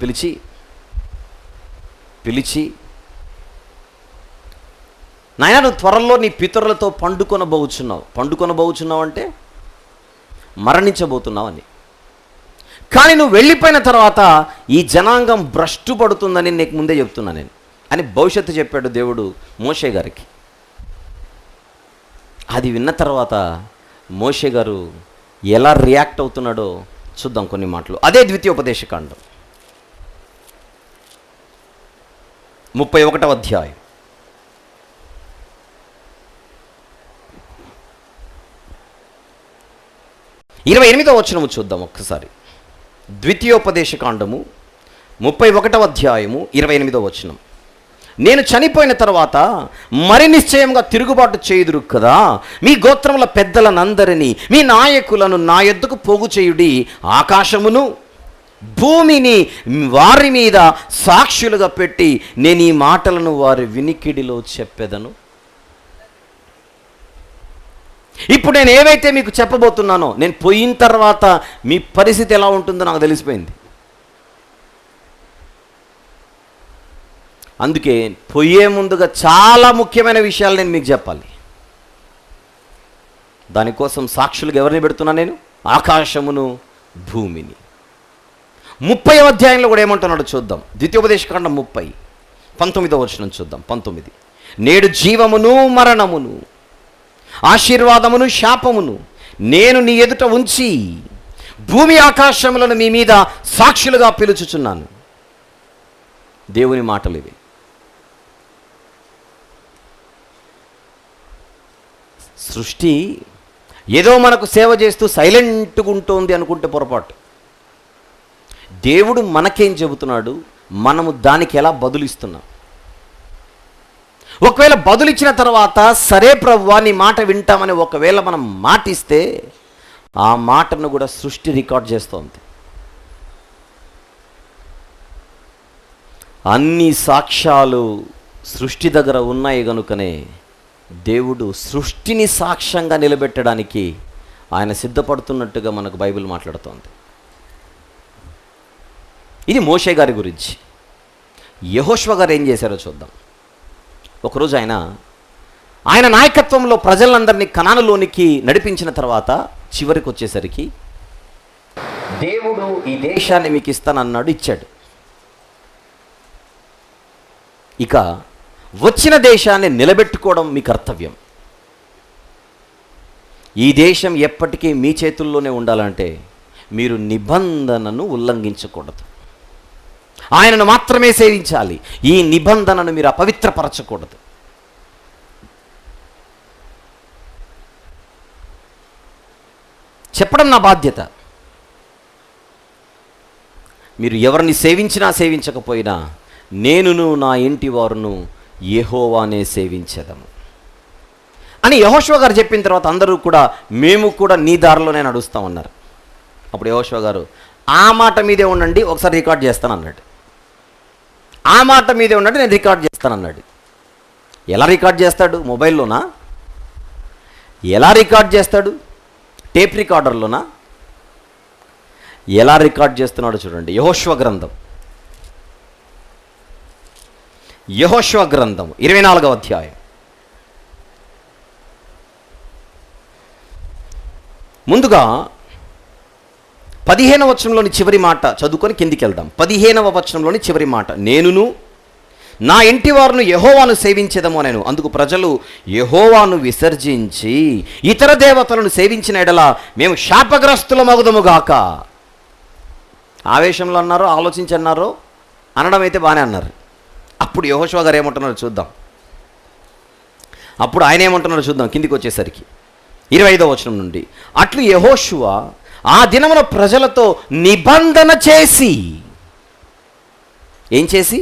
పిలిచి నాయనా, నువ్వు త్వరలో నీ పితరులతో పండుకొనబోచున్నావు అంటే మరణించబోతున్నావు అని. కానీ నువ్వు వెళ్ళిపోయిన తర్వాత ఈ జనాంగం భ్రష్టు పడుతుందని నీకు ముందే చెప్తున్నా నేను అని భవిష్యత్తు చెప్పాడు దేవుడు మోషే గారికి. అది విన్న తర్వాత మోషే గారు ఎలా రియాక్ట్ అవుతున్నాడో చూద్దాం కొన్ని మాటలు. అదే ద్వితీయోపదేశకాండం 31వ అధ్యాయం 28వ వచనము చూద్దాం ఒక్కసారి. ద్వితీయోపదేశకాండము 31వ అధ్యాయము 28వ వచనం. నేను చనిపోయిన తర్వాత మరి నిశ్చయంగా తిరుగుబాటు చేయుదురు కదా, మీ గోత్రముల పెద్దలనందరినీ మీ నాయకులను నా యొద్దకు పోగు చేయుడి, ఆకాశమును భూమిని వారి మీద సాక్షులుగా పెట్టి నేను ఈ మాటలను వారి వినికిడిలో చెప్పెదను. ఇప్పుడు నేను ఏవైతే మీకు చెప్పబోతున్నానో, నేను పోయిన తర్వాత మీ పరిస్థితి ఎలా ఉంటుందో నాకు తెలిసిపోయింది. అందుకే పోయే ముందుగా చాలా ముఖ్యమైన విషయాలు నేను మీకు చెప్పాలి. దానికోసం సాక్షులుగా ఎవరిని పెడుతున్నా నేను? ఆకాశమును భూమిని. 30వ అధ్యాయంలో కూడా ఏమంటున్నాడో చూద్దాం. ద్వితీయోపదేశకాండం 30:19వ వచనం చూద్దాం. 19 నేడు జీవమును మరణమును, ఆశీర్వాదమును శాపమును నేను నీ ఎదుట ఉంచి భూమి ఆకాశములను మీ మీద సాక్షులుగా పిలుచుచున్నాను. దేవుని మాటలు ఇవి. సృష్టి ఏదో మనకు సేవ చేస్తూ సైలెంట్గా ఉంటుంది అనుకుంటే పొరపాటు. దేవుడు మనకేం చెబుతున్నాడు, మనము దానికి ఎలా బదులిస్తున్నాం. ఒకవేళ బదులిచ్చిన తర్వాత సరే ప్రభువా నీ మాట వింటామని ఒకవేళ మనం మాటిస్తే ఆ మాటను కూడా సృష్టి రికార్డ్ చేస్తోంది. అన్ని సాక్ష్యాలు సృష్టి దగ్గర ఉన్నాయి కనుకనే దేవుడు సృష్టిని సాక్ష్యంగా నిలబెట్టడానికి ఆయన సిద్ధపడుతున్నట్టుగా మనకు బైబిల్ మాట్లాడుతోంది. ఇది మోషే గారి గురించి. యెహోషువ గారు ఏం చేశారో చూద్దాం. ఒకరోజు ఆయన నాయకత్వంలో ప్రజలందరినీ కనానులోనికి నడిపించిన తర్వాత చివరికి వచ్చేసరికి దేవుడు ఈ దేశాన్ని మీకు ఇస్తానన్నాడు, ఇచ్చాడు. ఇక వచ్చిన దేశాన్ని నిలబెట్టుకోవడం మీ కర్తవ్యం. ఈ దేశం ఎప్పటికీ మీ చేతుల్లోనే ఉండాలంటే మీరు నిబంధనను ఉల్లంఘించకూడదు. ఆయనను మాత్రమే సేవించాలి. ఈ నిబంధనను మీరు అపవిత్రపరచకూడదు. చెప్పడం నా బాధ్యత. మీరు ఎవరిని సేవించినా సేవించకపోయినా నేనును నా ఇంటి వారును యెహోవానే సేవించెదము అని యెహోషువ గారు చెప్పిన తర్వాత అందరూ కూడా మేము కూడా నీ దారిలోనే నడుస్తామన్నారు. అప్పుడు యెహోషువ గారు ఆ మాట మీదే ఉండండి, ఒకసారి రికార్డ్ చేస్తానన్నాడు. ఆ మాట మీదే ఉండండి, నేను రికార్డ్ చేస్తానన్నాడు. ఎలా రికార్డ్ చేస్తాడు? మొబైల్లోనా? ఎలా రికార్డ్ చేస్తాడు? టేప్ రికార్డర్లోనా? ఎలా రికార్డ్ చేస్తున్నాడో చూడండి. యెహోషువ గ్రంథం 24వ అధ్యాయం. ముందుగా 15వ వచనంలోని చివరి మాట చదువుకొని కిందికి వెళ్దాం. 15వ వచనంలోని చివరి మాట, నేనును నా ఇంటి వారును యెహోవాను సేవించెదము అనెను. అందుకు ప్రజలు యెహోవాను విసర్జించి ఇతర దేవతలను సేవించిన ఎడల మేము శాపగ్రస్తులమగుదముగాక. ఆవేశంలో అన్నారో ఆలోచించి అన్నారో అనడం అయితే బాగానే అన్నారు. అప్పుడు యెహోషువ గారు ఏమంటున్నారో చూద్దాం. అప్పుడు ఆయన ఏమంటున్నారో చూద్దాం కిందికి వచ్చేసరికి 25వ వచనం నుండి. అట్లు యెహోషువ ఆ దినమున ప్రజలతో నిబంధన చేసి, ఏం చేసి?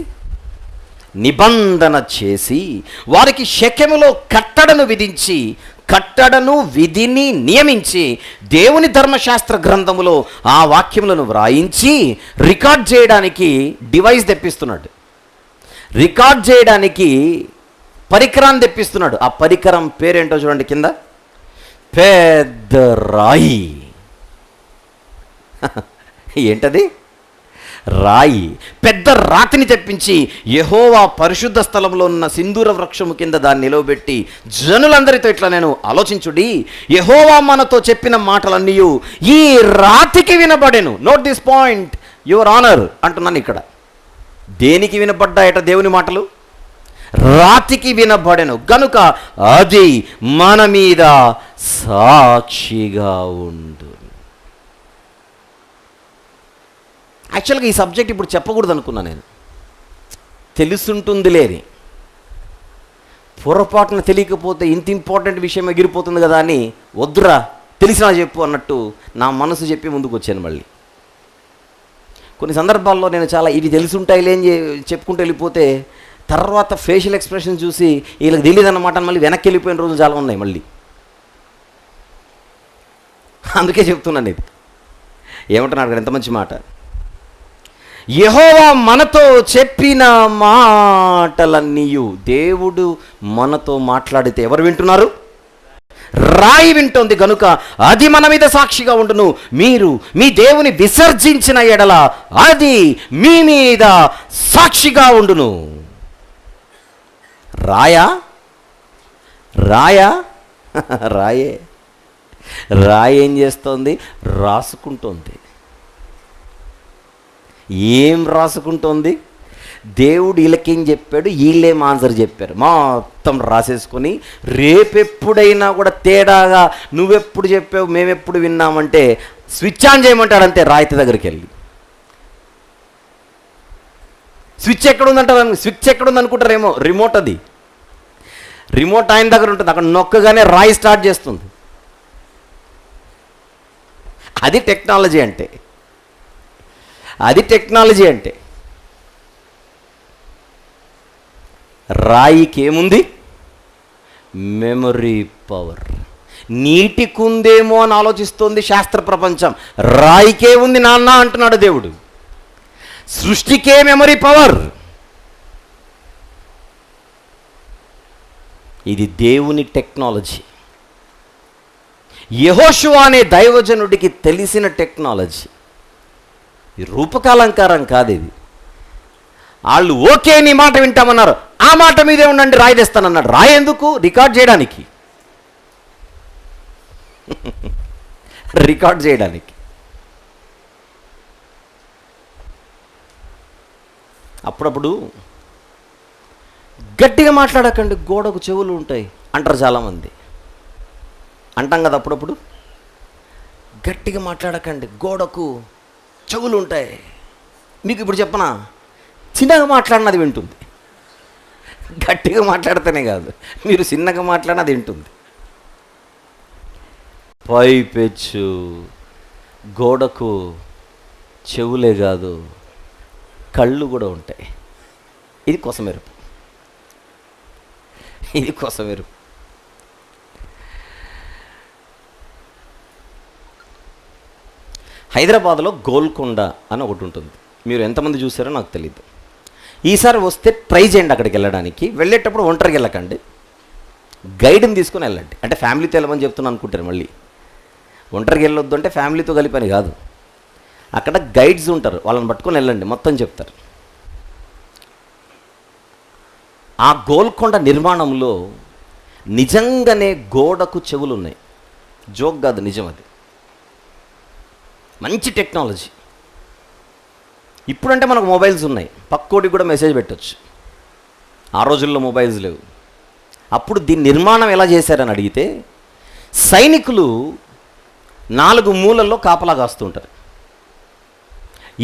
నిబంధన చేసి వారికి షెకెములో కట్టడను విధించి, కట్టడను విధిని నియమించి దేవుని ధర్మశాస్త్ర గ్రంథములో ఆ వాక్యములను వ్రాయించి రికార్డ్ చేయడానికి డివైస్ తెప్పిస్తున్నాడు. రికార్డ్ చేయడానికి పరికరాన్ని తెప్పిస్తున్నాడు. ఆ పరికరం పేరేంటో చూడండి కింద, పెద్ద రాయి. ఏంటది? రాయి. పెద్ద రాతిని తెప్పించి యెహోవా పరిశుద్ధ స్థలంలో ఉన్న సింధూర వృక్షము కింద దాన్ని నిలవబెట్టి జనులందరితో ఇట్లా, నేను ఆలోచించుడి, యెహోవా మనతో చెప్పిన మాటలన్నీ ఈ రాతికి వినబడెను. Note this point your honour అంటున్నాను ఇక్కడ. దేనికి వినబడ్డాయట దేవుని మాటలు? రాతికి వినబడెను గనుక అది మన మీద సాక్షిగా ఉండు. యాక్చువల్గా ఈ సబ్జెక్ట్ ఇప్పుడు చెప్పకూడదు అనుకున్నా నేను, తెలుసుంటుంది లేని పొరపాటున తెలియకపోతే ఇంత ఇంపార్టెంట్ విషయం ఎగిరిపోతుంది కదా అని వద్దురా తెలిసినా చెప్పు అన్నట్టు నా మనసు చెప్పి ముందుకు వచ్చాను. మళ్ళీ కొన్ని సందర్భాల్లో నేను చాలా ఇవి తెలుసుంటాయిలే అని చెప్పుకుంటూ వెళ్ళిపోతే తర్వాత ఫేషియల్ ఎక్స్ప్రెషన్ చూసి వీళ్ళకి తెలియదు అన్నమాట అని మళ్ళీ వెనక్కి వెళ్ళిపోయిన రోజులు చాలా ఉన్నాయి మళ్ళీ. అందుకే చెప్తున్నాను ఇది. ఏమంటున్నాడు కదా, ఎంత మంచి మాట. యెహోవా మనతో చెప్పిన మాటలన్నీయు, దేవుడు మనతో మాట్లాడితే ఎవరు వింటున్నారు? రాయి వింటోంది గనుక అది మన మీద సాక్షిగా ఉండును. మీరు మీ దేవుని విసర్జించిన ఎడల అది మీ మీద సాక్షిగా ఉండును. రాయా? రాయా? రాయే. రాయి ఏం చేస్తోంది? రాసుకుంటోంది. ఏం రాసుకుంటోంది? దేవుడు వీళ్ళకేం చెప్పాడు, వీళ్ళేం ఆన్సర్ చెప్పారు, మొత్తం రాసేసుకొని రేపెప్పుడైనా కూడా తేడాగా నువ్వెప్పుడు చెప్పావు మేమెప్పుడు విన్నామంటే స్విచ్ ఆన్ చేయమంటాడు అంతే. రాయితీ దగ్గరికి వెళ్ళి స్విచ్ ఎక్కడుందంటారు, స్విచ్ ఎక్కడుంది అనుకుంటారేమో, రిమోట్. అది రిమోట్ ఆయన దగ్గర ఉంటుంది, అక్కడ నొక్కగానే రాయి స్టార్ట్ చేస్తుంది. అది టెక్నాలజీ అంటే. అది టెక్నాలజీ అంటే. రాయికి ఏముంది? Memory power. నీటికుందేమో అని ఆలోచిస్తోంది శాస్త్ర ప్రపంచం. రాయికే ఉంది నాన్న అంటున్నాడు దేవుడు. సృష్టికే మెమరీ పవర్. ఇది దేవుని టెక్నాలజీ. యెహోషువ అనే దైవజనుడికి తెలిసిన టెక్నాలజీ. ఈ రూపకాలంకారం కాదు ఇది. వాళ్ళు ఓకే నీ మాట వింటామన్నారు, ఆ మాట మీదే ఉండండి రాయిదేస్తానన్నాడు. రాయేందుకు? రికార్డ్ చేయడానికి. రికార్డ్ చేయడానికి. అప్పుడప్పుడు గట్టిగా మాట్లాడకండి, గోడకు చెవులు ఉంటాయి అంటారు చాలామంది. అంటాం కదా అప్పుడప్పుడు, గట్టిగా మాట్లాడకండి గోడకు చెవులు ఉంటాయి. మీకు ఇప్పుడు చెప్పనా, చిన్నగా మాట్లాడినది వింటుంది. గట్టిగా మాట్లాడితేనే కాదు, మీరు చిన్నగా మాట్లాడినది వింటుంది. పైపెచ్చు గోడకు చెవులే కాదు, కళ్ళు కూడా ఉంటాయి. ఇది కొసమెరుపు. ఇది కొసమెరుపు. హైదరాబాద్లో గోల్కొండ అని ఒకటి ఉంటుంది. మీరు ఎంతమంది చూసారో నాకు తెలియదు. ఈసారి వస్తే ట్రై చేయండి అక్కడికి వెళ్ళడానికి. వెళ్ళేటప్పుడు ఒంటరికి వెళ్ళకండి, గైడ్ని తీసుకొని వెళ్ళండి. అంటే ఫ్యామిలీతో వెళ్ళమని చెప్తున్నాను అనుకుంటారు. మళ్ళీ ఒంటరికి వెళ్ళొద్దు అంటే ఫ్యామిలీతో కలిపని కాదు. అక్కడ గైడ్స్ ఉంటారు, వాళ్ళని పట్టుకొని వెళ్ళండి, మొత్తం చెప్తారు. ఆ గోల్కొండ నిర్మాణంలో నిజంగానే గోడకు చెవులు ఉన్నాయి. జోక్ కాదు, నిజం. అది మంచి టెక్నాలజీ. ఇప్పుడంటే మనకు మొబైల్స్ ఉన్నాయి, పక్కోడికి కూడా మెసేజ్ పెట్టవచ్చు. ఆ రోజుల్లో మొబైల్స్ లేవు. అప్పుడు దీని నిర్మాణం ఎలా చేశారని అడిగితే, సైనికులు 4 మూలల్లో కాపలా కాస్తుంటారు.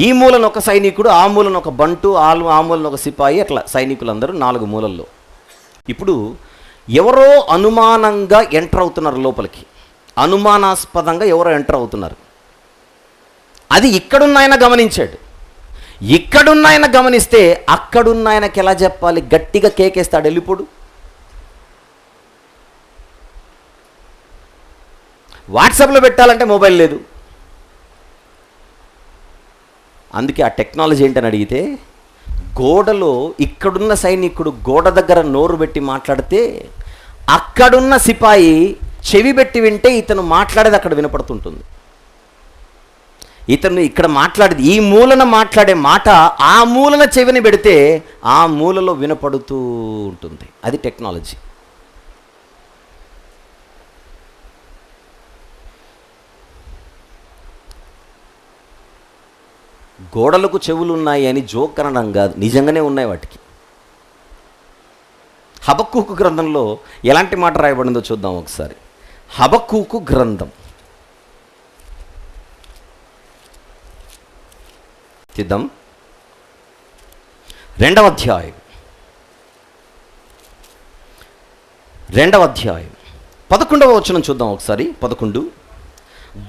ఈ మూలన ఒక సైనికుడు, ఆ మూలన ఒక బంటు, ఆ మూలన ఒక సిపాయి, అట్లా సైనికులందరూ 4 మూలల్లో. ఇప్పుడు ఎవరో అనుమానంగా ఎంటర్ అవుతున్నారు లోపలికి, అనుమానాస్పదంగా ఎవరో ఎంటర్ అవుతున్నారు. అది ఇక్కడున్న ఆయన గమనించాడు. ఇక్కడున్న ఆయన గమనిస్తే అక్కడున్న ఆయనకి ఎలా చెప్పాలి? గట్టిగా కేకేస్తాడు, వెళ్ళిపోడు. వాట్సాప్లో పెట్టాలంటే మొబైల్ లేదు. అందుకే ఆ టెక్నాలజీ ఏంటని అడిగితే, గోడలో ఇక్కడున్న సైనికుడు గోడ దగ్గర నోరు పెట్టి మాట్లాడితే అక్కడున్న సిపాయి చెవి పెట్టి వింటే ఇతను మాట్లాడేది అక్కడ వినపడుతుంటుంది. ఇతను ఇక్కడ మాట్లాడేది, ఈ మూలన మాట్లాడే మాట ఆ మూలన చెవిని పెడితే ఆ మూలలో వినపడుతూ ఉంటుంది. అది టెక్నాలజీ. గోడలకు చెవులు ఉన్నాయి అని జోక్ అనడం కాదు, నిజంగానే ఉన్నాయి వాటికి. హబక్కూకు గ్రంథంలో ఎలాంటి మాట రాయబడిందో చూద్దాం ఒకసారి. హబక్కూకు గ్రంథం చూద్దాం. 2వ అధ్యాయం 11వ వచనం చూద్దాం ఒకసారి. 11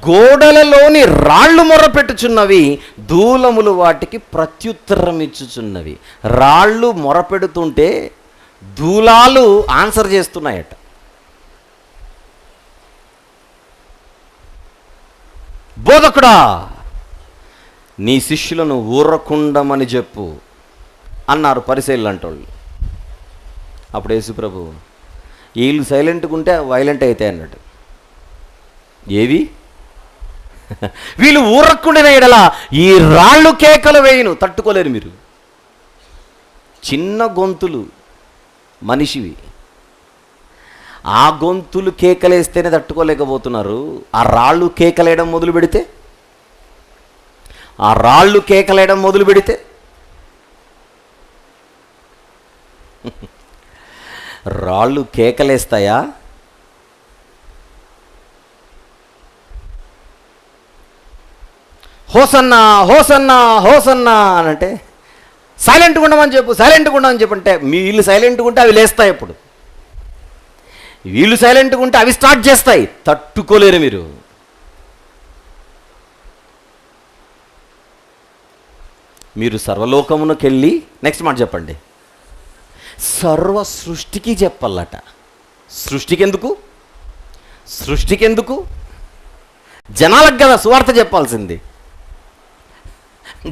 గోడలలోని రాళ్ళు మొరపెట్టుచున్నవి, దూలములు వాటికి ప్రత్యుత్తరం ఇచ్చుచున్నవి. రాళ్ళు మొరపెడుతుంటే దూలాలు ఆన్సర్ చేస్తున్నాయట. బోధకుడా, నీ శిష్యులను ఊరకుండమని చెప్పు అన్నారు పరిసయ్యులు అంటోళ్ళు. అప్పుడు యేసుప్రభు, వీళ్ళు సైలెంట్గా ఉంటే వైలెంట్ అవుతాయి అన్నాడు. ఏవి? వీళ్ళు ఊరకుండిన ఎడల ఈ రాళ్ళు కేకలు వేయును, తట్టుకోలేరు మీరు. చిన్న గొంతులు మనిషివి, ఆ గొంతులు కేకలేస్తేనే తట్టుకోలేకపోతున్నారు. ఆ రాళ్ళు కేకలేయడం మొదలు పెడితే రాళ్ళు కేకలేస్తాయా? హోసన్నా హోసన్నా హోసన్నా అని అంటే సైలెంట్గా ఉండమని చెప్పంటే వీళ్ళు సైలెంట్గా ఉంటే అవి లేస్తాయి. ఎప్పుడు వీళ్ళు సైలెంట్గా ఉంటే అవి స్టార్ట్ చేస్తాయి. తట్టుకోలేరు మీరు. మీరు సర్వలోకమునకు వెళ్ళి, నెక్స్ట్ మాట చెప్పండి, సర్వ సృష్టికి చెప్పాలట. సృష్టికెందుకు? జనాలకు కదా సువార్త చెప్పాల్సింది.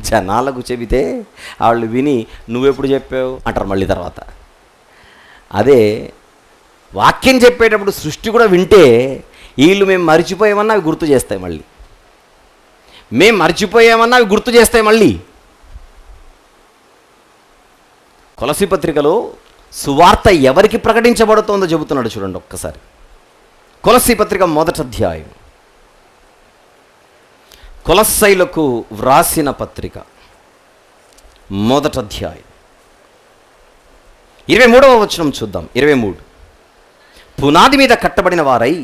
జనాలకు చెబితే వాళ్ళు విని నువ్వెప్పుడు చెప్పావు అంటారు మళ్ళీ తర్వాత. అదే వాక్యం చెప్పేటప్పుడు సృష్టి కూడా వింటే వీళ్ళు మేము మర్చిపోయామన్నా అవి గుర్తు చేస్తాయి మళ్ళీ. మేము మర్చిపోయామన్నా అవి గుర్తు చేస్తాయి మళ్ళీ. కొలస్సీ పత్రికలో సువార్త ఎవరికి ప్రకటించబడుతోందో చెబుతున్నాడు చూడండి ఒక్కసారి. కొలస్సీ పత్రిక 1వ అధ్యాయం, కొలస్సైలకు వ్రాసిన పత్రిక 1వ అధ్యాయం 23వ వచనం చూద్దాం. 23, పునాది మీద కట్టబడిన వారై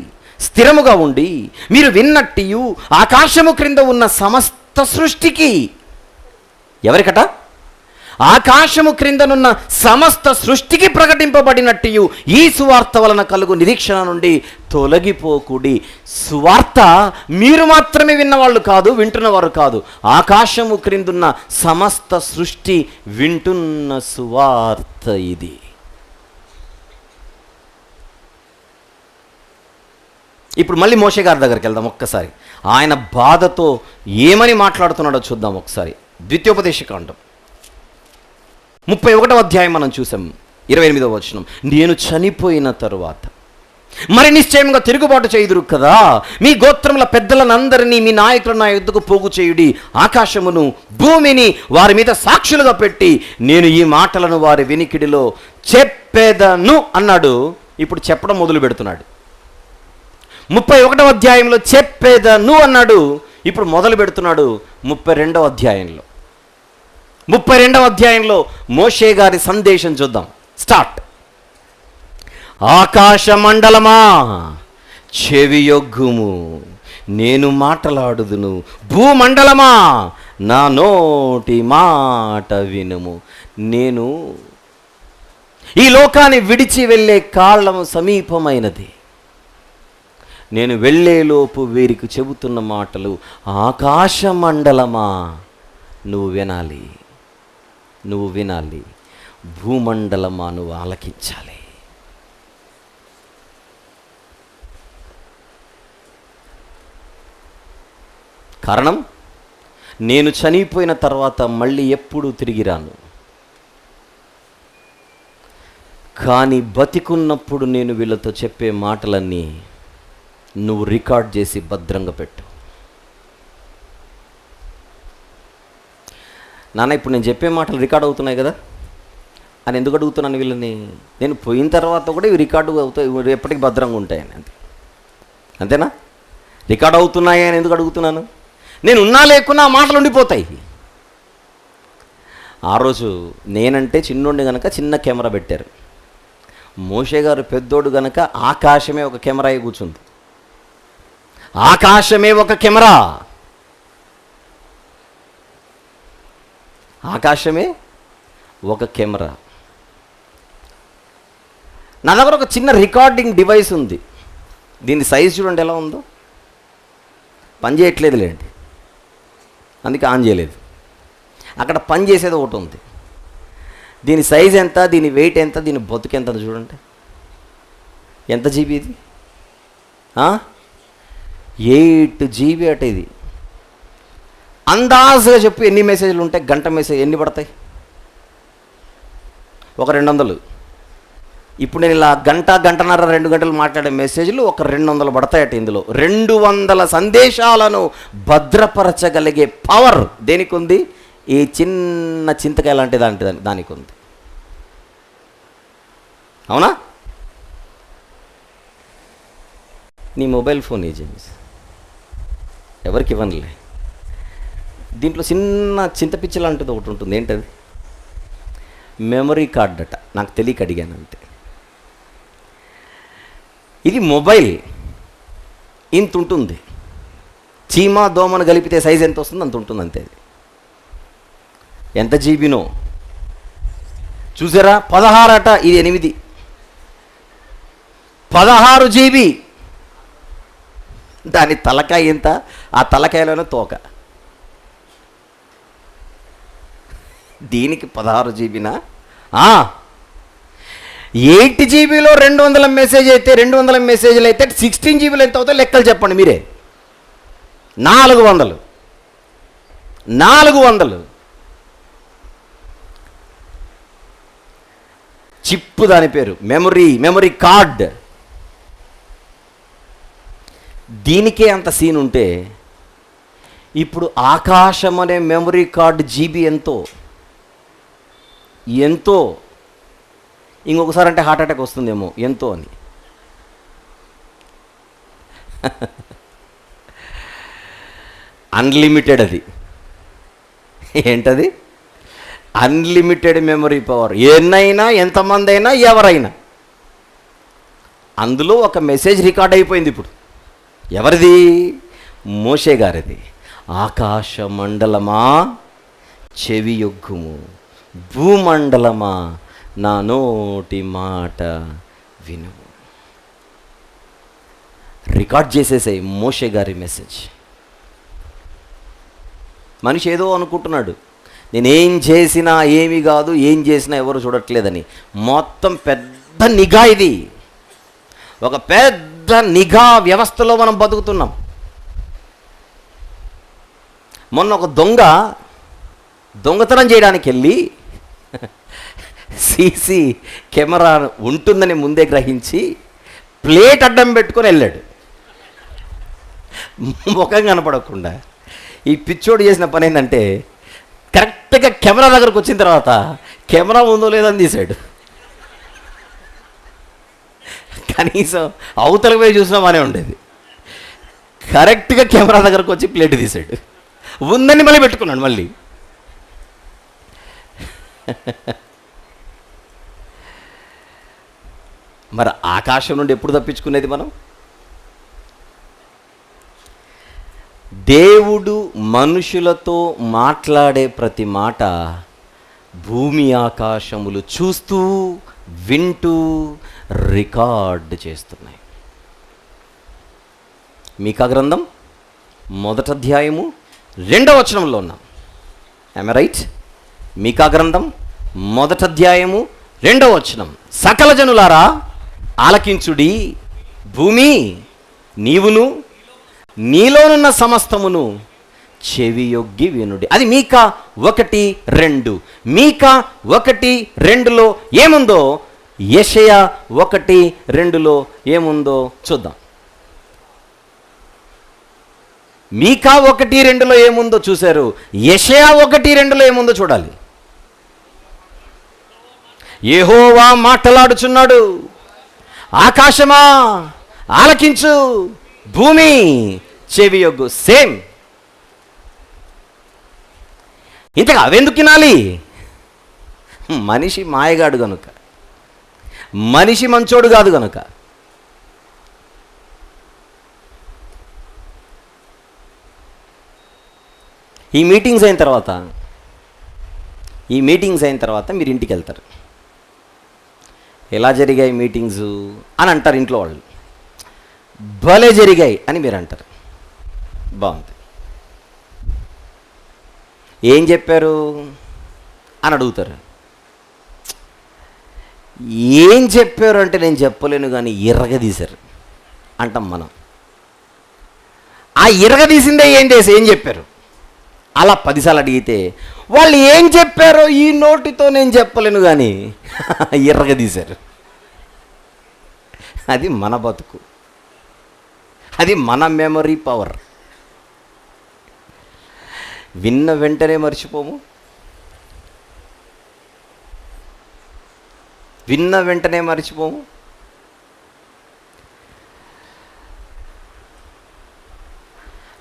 స్థిరముగా ఉండి మీరు విన్నట్టియు ఆకాశము క్రింద ఉన్న సమస్త సృష్టికి, ఎవరికట? ఆకాశము క్రిందనున్న సమస్త సృష్టికి ప్రకటింపబడినట్టు ఈ సువార్త వలన కలుగు నిరీక్షణ నుండి తొలగిపోకుడి. సువార్త మీరు మాత్రమే విన్నవాళ్ళు కాదు, వింటున్నవారు కాదు. ఆకాశము క్రిందున్న సమస్త సృష్టి వింటున్న సువార్త ఇది. ఇప్పుడు మళ్ళీ మోషే గారి దగ్గరికి వెళ్దాం ఒక్కసారి. ఆయన బాధతో ఏమని మాట్లాడుతున్నాడో చూద్దాం ఒకసారి. ద్వితీయోపదేశకాండం 31వ అధ్యాయం మనం చూసాం. 28వ వచనం, నేను చనిపోయిన తరువాత మరి నిశ్చయంగా తిరుగుబాటు చేయుదురు కదా, మీ గోత్రముల పెద్దలనందరినీ మీ నాయకులను నా యుద్ధకు పోగు చేయుడి, ఆకాశమును భూమిని వారి మీద సాక్షులుగా పెట్టి నేను ఈ మాటలను వారి వినికిడిలో చెప్పేదను అన్నాడు. ఇప్పుడు చెప్పడం మొదలు పెడుతున్నాడు. 31వ అధ్యాయంలో చెప్పేదను అన్నాడు. ఇప్పుడు మొదలు పెడుతున్నాడు 32వ అధ్యాయంలో. 32వ అధ్యాయంలో మోషే గారి సందేశం చూద్దాం. స్టార్ట్. ఆకాశ మండలమా చెవియొగ్గుము, నేను మాటలాడుదును, భూమండలమా నా నోటి మాట వినుము. నేను ఈ లోకాన్ని విడిచి వెళ్ళే కాలం సమీపమైనది. నేను వెళ్ళేలోపు వీరికి చెబుతున్న మాటలు, ఆకాశ మండలమా నువ్వు వినాలి, నువ్వు వినాలి, భూమండలమా నువ్వు ఆలకించాలి. కారణం, నేను చనిపోయిన తర్వాత మళ్ళీ ఎప్పుడూ తిరిగి రాను. కానీ బతికున్నప్పుడు నేను వీళ్ళతో చెప్పే మాటలన్నీ నువ్వు రికార్డ్ చేసి భద్రంగా పెట్టు. నాన్న ఇప్పుడు నేను చెప్పే మాటలు రికార్డ్ అవుతున్నాయి కదా అని ఎందుకు అడుగుతున్నాను వీళ్ళని? నేను పోయిన తర్వాత కూడా ఇవి రికార్డు అవుతాయి, ఎప్పటికీ భద్రంగా ఉంటాయని. అంతేనా? రికార్డ్ అవుతున్నాయి అని ఎందుకు అడుగుతున్నాను? నేను ఉన్నా లేకున్నా ఆ మాటలు ఉండిపోతాయి. ఆ రోజు నేనంటే చిన్నోడిని కనుక చిన్న కెమెరా పెట్టారు. మోషే గారు పెద్దోడు కనుక ఆకాశమే ఒక కెమెరా అయి కూర్చుంది. ఆకాశమే ఒక కెమెరా, ఆకాశమే ఒక కెమెరా. నా దగ్గర ఒక చిన్న రికార్డింగ్ డివైస్ ఉంది. దీని సైజు చూడండి ఎలా ఉందో. పని చేయట్లేదు లేండి, అందుకే ఆన్ చేయలేదు. అక్కడ పని చేసేది ఒకటి ఉంది. దీని సైజ్ ఎంత, దీని వెయిట్ ఎంత, దీని బతుకు ఎంత చూడండి. ఎంత జీబీ ఇది? 8 GB అట ఇది. అందాజుగా చెప్పు ఎన్ని మెసేజ్లు ఉంటాయి? గంట మెసేజ్ ఎన్ని పడతాయి? ఒక 200. ఇప్పుడు నేను ఇలా గంటన్నర 2 గంటలు మాట్లాడే మెసేజ్లు ఒక 200 పడతాయట. ఇందులో 200 సందేశాలను భద్రపరచగలిగే పవర్ దేనికి ఉంది? ఈ చిన్న చింతకాయ లాంటి దానికి ఉంది. అవునా? నీ మొబైల్ ఫోన్ ఏజెన్స్ ఎవరికి ఇవ్వనులే. దీంట్లో చిన్న చింతపిచ్చి లాంటిది ఒకటి ఉంటుంది. ఏంటది? మెమరీ కార్డ్ అట. నాకు తెలియక అడిగాను అంతే. ఇది మొబైల్ ఇంత ఉంటుంది. చీమా దోమను కలిపితే సైజ్ ఎంత వస్తుందో అంత ఉంటుంది అంతే. అది ఎంత జీబీనో చూసారా? 16 అట, ఇది 8. 16 GB. దాని తలకాయ ఎంత? ఆ తలకాయలోనే తోక. దీనికి 16 జీబీనా? 8 జీబీలో 200 మెసేజ్ అయితే 200 మెసేజ్లు అయితే 16 జీబీలు ఎంత అవుతాయో లెక్కలు చెప్పండి మీరే. 400 చిప్పు, దాని పేరు మెమరీ కార్డ్. దీనికే అంత సీన్ ఉంటే ఇప్పుడు ఆకాశం అనే మెమరీ కార్డు జీబీ ఎంతో ఇంకొకసారి అంటే హార్ట్ అటాక్ వస్తుందేమో ఎంతో అని. అన్లిమిటెడ్ అది. ఏంటది? Unlimited memory power. ఎన్నైనా, ఎంతమంది అయినా, ఎవరైనా. అందులో ఒక మెసేజ్ రికార్డ్ అయిపోయింది ఇప్పుడు. ఎవరిది? మోషే గారిది. ఆకాశ మండలమా చెవియొగ్గుము, భూమండలమా నా నోటి మాట విను. రికార్డ్ చేసేసాయి మోషే గారి మెసేజ్. మనిషి ఏదో అనుకుంటున్నాడు, నేనేం చేసినా ఏమి కాదు, ఏం చేసినా ఎవరు చూడట్లేదని. మొత్తం పెద్ద నిఘా ఇది. ఒక పెద్ద నిఘా వ్యవస్థలో మనం బతుకుతున్నాం. మొన్న ఒక దొంగతనం చేయడానికి వెళ్ళి సీసీ కెమెరా ఉంటుందని ముందే గ్రహించి ప్లేట్ అడ్డం పెట్టుకొని వెళ్ళాడు, ముఖం కనపడకుండా. ఈ పిచ్చోడు చేసిన పని ఏంటంటే కరెక్ట్గా కెమెరా దగ్గరకు వచ్చిన తర్వాత కెమెరా ఉందో లేదని తీశాడు. కనీసం అవతలకు పోయి చూసినా బాగానే ఉండేది. కరెక్ట్గా కెమెరా దగ్గరకు వచ్చి ప్లేట్ తీశాడు. ఉందని మళ్ళీ పెట్టుకున్నాడు. మళ్ళీ మరి ఆకాశం నుండి ఎప్పుడు తప్పించుకునేది మనం? దేవుడు మనుషులతో మాట్లాడే ప్రతి మాట భూమి ఆకాశములు చూస్తూ వింటూ రికార్డ్ చేస్తున్నాయి. మీకా గ్రంథం 1వ అధ్యాయము 2వ వచనంలో ఉన్నాం. I'm right? మీకా గ్రంథం 1వ అధ్యాయము 2వ వచనం. సకల జనులారా ఆలకించుడి, భూమి నీవును నీలోనున్న సమస్తమును చెవియొగ్గి వినుడి. అది మీకా 1:2. మీకా 1:2లో ఏముందో యెషయా 1:2లో ఏముందో చూద్దాం. మీకా 1:2లో ఏముందో చూశారు, యెషయా 1:2లో ఏముందో చూడాలి. యెహోవా మాట్లాడుచున్నాడు, ఆకాశమా ఆలకించు, భూమి చెవియొగ్గు. సేమ్. ఇంతగా అవెందుకు వినాలి? మనిషి మాయగాడు గనుక, మనిషి మంచోడు కాదు గనుక. ఈ మీటింగ్స్ అయిన తర్వాత మీరు ఇంటికి వెళ్తారు. ఎలా జరిగాయి మీటింగ్స్ అని అంటారు ఇంట్లో వాళ్ళు. భలే జరిగాయి అని మీరు అంటారు. బాగుంది. ఏం చెప్పారు అని అడుగుతారు. ఏం చెప్పారు అంటే నేను చెప్పలేను కానీ ఇరగదీశారు అంటాం మనం. ఆ ఇరగదీసిందే ఏం చెప్పారు అలా 10 సార్లు అడిగితే వాళ్ళు ఏం చెప్పారో ఈ నోటితో నేను చెప్పలేను కానీ ఇరగదీశారు. అది మన బతుకు, అది మన మెమరీ పవర్. విన్న వెంటనే మర్చిపోము,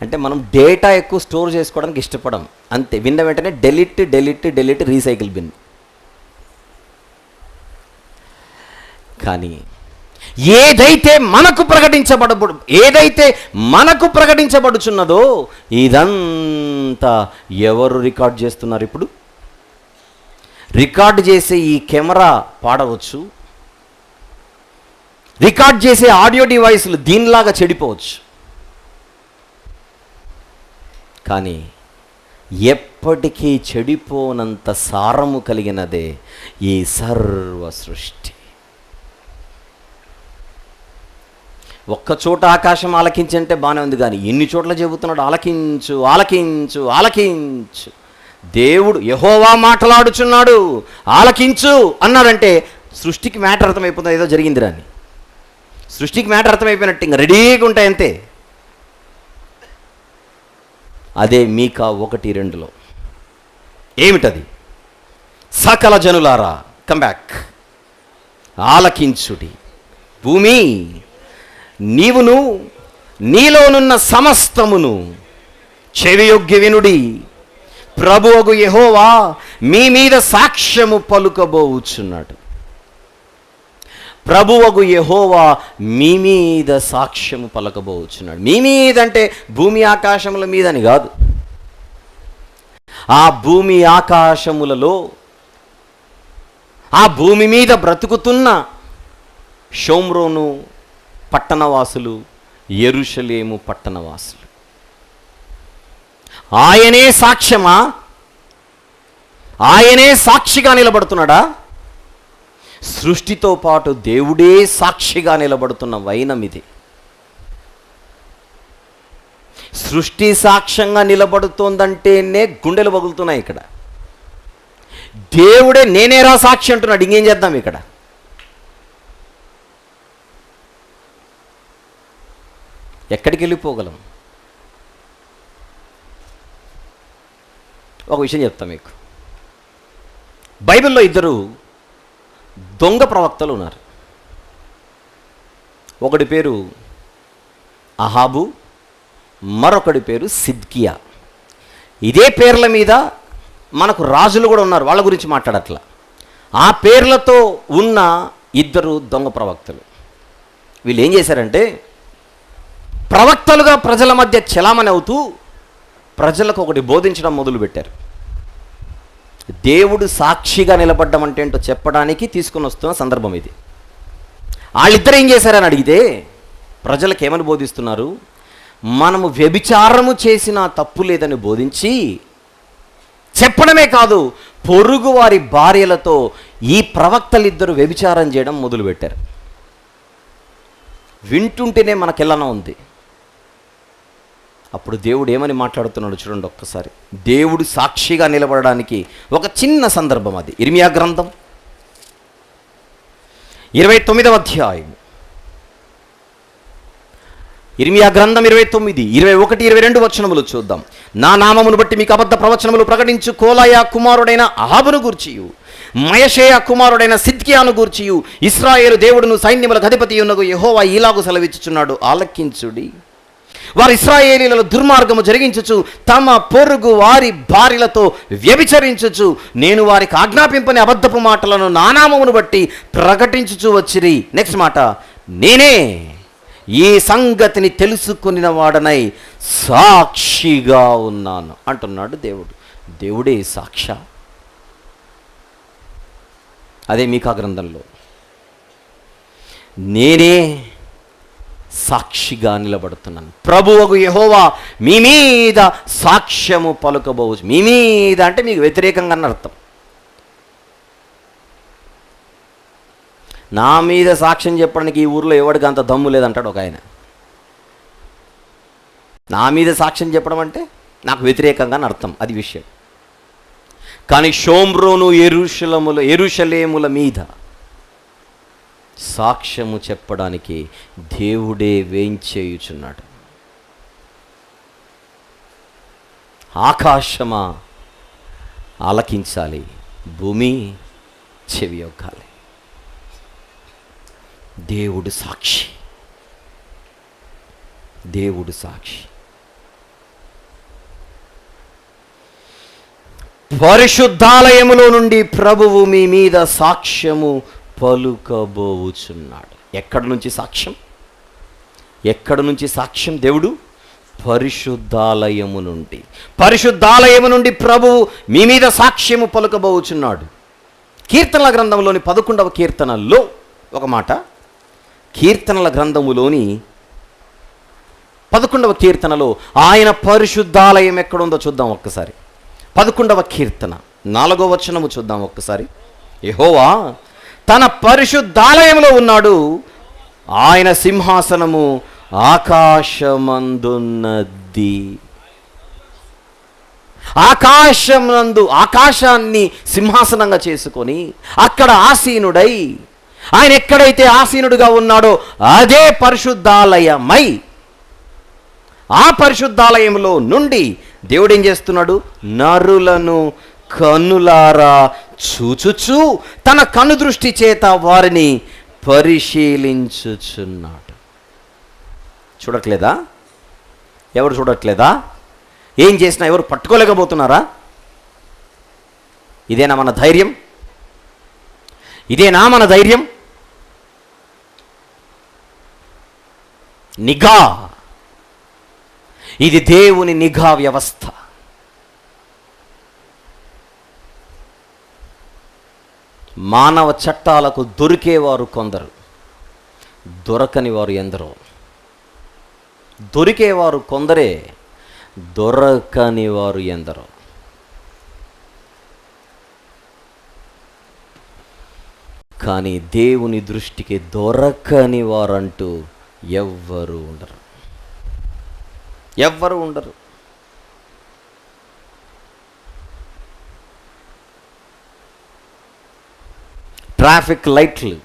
అంటే మనం డేటా ఎక్కువ స్టోర్ చేసుకోవడానికి ఇష్టపడం అంతే. విన్న వెంటనే డెలీట్ రీసైకిల్ బిన్. కానీ ఏదైతే మనకు ప్రకటించబడుచున్నదో ఇదంతా ఎవరు రికార్డ్ చేస్తున్నారు? ఇప్పుడు రికార్డ్ చేసే ఈ కెమెరా పాడవచ్చు, రికార్డ్ చేసే ఆడియో డివైస్లు దీనిలాగా చెడిపోవచ్చు. కానీ ఎప్పటికీ చెడిపోనంత సారము కలిగినదే ఈ సర్వ సృష్టి. ఒక్కచోట ఆకాశం ఆలకించంటే బాగానే ఉంది, కానీ ఎన్ని చోట్ల చెబుతున్నాడు ఆలకించు ఆలకించు ఆలకించు. దేవుడు యెహోవా మాట్లాడుచున్నాడు ఆలకించు అన్నాడంటే సృష్టికి మ్యాటర్ అర్థమైపోతుంది, ఏదో జరిగింది రాని. సృష్టికి మ్యాటర్ అర్థమైపోయినట్టు ఇంకా రెడీగా ఉంటాయి అంతే. అదే మీకా 1:2లో. ఏమిటది? సకల జనులారా కమ్ బ్యాక్, ఆలకించుడి. భూమి నీవును నీలోనున్న సమస్తమును చెవియొగ్గి వినుడి. ప్రభువగు యెహోవా మీ మీద సాక్ష్యము పలుకబోచున్నాడు. ప్రభువగు యెహోవా మీ మీద సాక్ష్యము పలకబోచున్నాడు. మీ మీద అంటే భూమి ఆకాశముల మీదని కాదు. ఆ భూమి ఆకాశములలో ఆ భూమి మీద బ్రతుకుతున్న షోమ్రోను పట్టణవాసులు, యెరూషలేము పట్టణవాసులు. ఆయనే సాక్ష్యమా? ఆయనే సాక్షిగా నిలబడుతున్నాడా? సృష్టితో పాటు దేవుడే సాక్షిగా నిలబడుతున్న వైనం ఇది. సృష్టి సాక్ష్యంగా నిలబడుతోందంటేనే గుండెలు పగులుతున్నాయి. ఇక్కడ దేవుడే నేనేరా సాక్షి అంటున్నాడు. ఇంకేం చేద్దాం? ఇక్కడ ఎక్కడికి వెళ్ళిపోగలం? ఒక విషయం చెప్తా మీకు. బైబిల్లో 2 దొంగ ప్రవక్తలు ఉన్నారు. ఒకడి పేరు అహాబు, మరొకడి పేరు సిద్కియా. ఇదే పేర్ల మీద మనకు రాజులు కూడా ఉన్నారు. వాళ్ళ గురించి మాట్లాడట్లా. ఆ పేర్లతో ఉన్న 2 దొంగ ప్రవక్తలు. వీళ్ళు ఏం చేశారంటే, ప్రవక్తలుగా ప్రజల మధ్య చెలామణి అవుతూ ప్రజలకు ఒకటి బోధించడం మొదలుపెట్టారు. దేవుడు సాక్షిగా నిలబడ్డం అంటే ఏంటో చెప్పడానికి తీసుకుని వస్తున్న సందర్భం ఇది. వాళ్ళిద్దరు ఏం చేశారని అడిగితే ప్రజలకు ఏమని బోధిస్తున్నారు? మనము వ్యభిచారము చేసిన తప్పు లేదని బోధించి చెప్పడమే కాదు, పొరుగు వారి భార్యలతో ఈ ప్రవక్తలిద్దరూ వ్యభిచారం చేయడం మొదలుపెట్టారు. వింటుంటేనే మనకెలానో ఉంది. అప్పుడు దేవుడు ఏమని మాట్లాడుతున్నాడు చూడండి ఒక్కసారి. దేవుడు సాక్షిగా నిలబడడానికి ఒక చిన్న సందర్భం అది. ఇర్మియా గ్రంథం 29వ అధ్యాయం. ఇర్మియా గ్రంథం 29, 21, 22 వచనములు చూద్దాం. నా నామమును బట్టి మీకు అబద్ధ ప్రవచనములు ప్రకటించు కోలాయా కుమారుడైన అహాబును గూర్చియు, మయషేయ కుమారుడైన సిద్కియాను గూర్చియు ఇశ్రాయేలు దేవుడును సైన్యములకు అధిపతి ఉన్నగు యెహోవా ఈలాగు సెలవిచ్చుచున్నాడు, ఆలకించుడి. వారు ఇశ్రాయేలీలలో దుర్మార్గము జరిగించుచు తమ పొరుగు వారి భార్యలతో వ్యభిచరించుచు నేను వారికి ఆజ్ఞాపింపని అబద్ధపు మాటలను నా నామమును బట్టి ప్రకటించుచు వచ్చిరి. నెక్స్ట్ మాట, నేనే ఈ సంగతిని తెలుసుకుని వాడనై సాక్షిగా ఉన్నాను అంటున్నాడు దేవుడు. దేవుడే సాక్ష. అదే మీకా గ్రంథంలో నేనే సాక్షిగా నిలబడుతున్నాను. ప్రభువగు యెహోవా మీ మీద సాక్ష్యము పలుకబోచు. మీ మీద అంటే మీకు వ్యతిరేకంగా అని అర్థం. నా మీద సాక్ష్యం చెప్పడానికి ఈ ఊర్లో ఎవడికి అంత దమ్ము లేదంటాడు ఒక ఆయన. నా మీద సాక్ష్యం చెప్పడం అంటే నాకు వ్యతిరేకంగా అని అర్థం, అది విషయం. కానీ షోమ్రోను యెరూషలేముల మీద సాక్ష్యము చెప్పడానికి దేవుడే వేంచేయుచున్నాడు. ఆకాశమా ఆలకించాలి, భూమి చెవియొగ్గాలి. దేవుడు సాక్షి. దేవుడు సాక్షి. పరిశుద్ధాలయములో నుండి ప్రభువు మీ మీద సాక్ష్యము పలుకబోచున్నాడు. ఎక్కడి నుంచి సాక్ష్యం? ఎక్కడి నుంచి సాక్ష్యం? దేవుడు పరిశుద్ధాలయము నుండి. పరిశుద్ధాలయము నుండి ప్రభువు మీ మీద సాక్ష్యము పలుకబోచున్నాడు. కీర్తనల గ్రంథంలోని 11వ కీర్తనలో ఒక మాట. కీర్తనల గ్రంథములోని 11వ కీర్తనలో ఆయన పరిశుద్ధాలయం ఎక్కడుందో చూద్దాం ఒక్కసారి. 11వ కీర్తన 4వ వచనము చూద్దాం ఒక్కసారి. యెహోవా తన పరిశుద్ధాలయంలో ఉన్నాడు, ఆయన సింహాసనము ఆకాశమందున్నది. ఆకాశాన్ని సింహాసనంగా చేసుకొని అక్కడ ఆసీనుడై, ఆయన ఎక్కడైతే ఆసీనుడిగా ఉన్నాడో అదే పరిశుద్ధాలయమై, ఆ పరిశుద్ధాలయంలో నుండి దేవుడు ఏం చేస్తున్నాడు? నరులను కన్నులారా చూచుచు తన కను దృష్టి చేత వారిని పరిశీలించుచున్నాడు. చూడట్లేదా? ఎవరు చూడట్లేదా? ఏం చేసినా ఎవరు పట్టుకోలేకపోతున్నారా? ఇదేనా మన ధైర్యం? ఇదేనా మన ధైర్యం? నిఘా, ఇది దేవుని నిఘా వ్యవస్థ. మానవ చట్టాలకు దొరికేవారు కొందరు, దొరకని వారు ఎందరో. దొరికేవారు కొందరే, దొరకని వారు ఎందరో. కానీ దేవుని దృష్టికి దొరకని వారంటూ ఎవ్వరు ఉండరు, ఎవ్వరు ఉండరు. ట్రాఫిక్ లైట్లు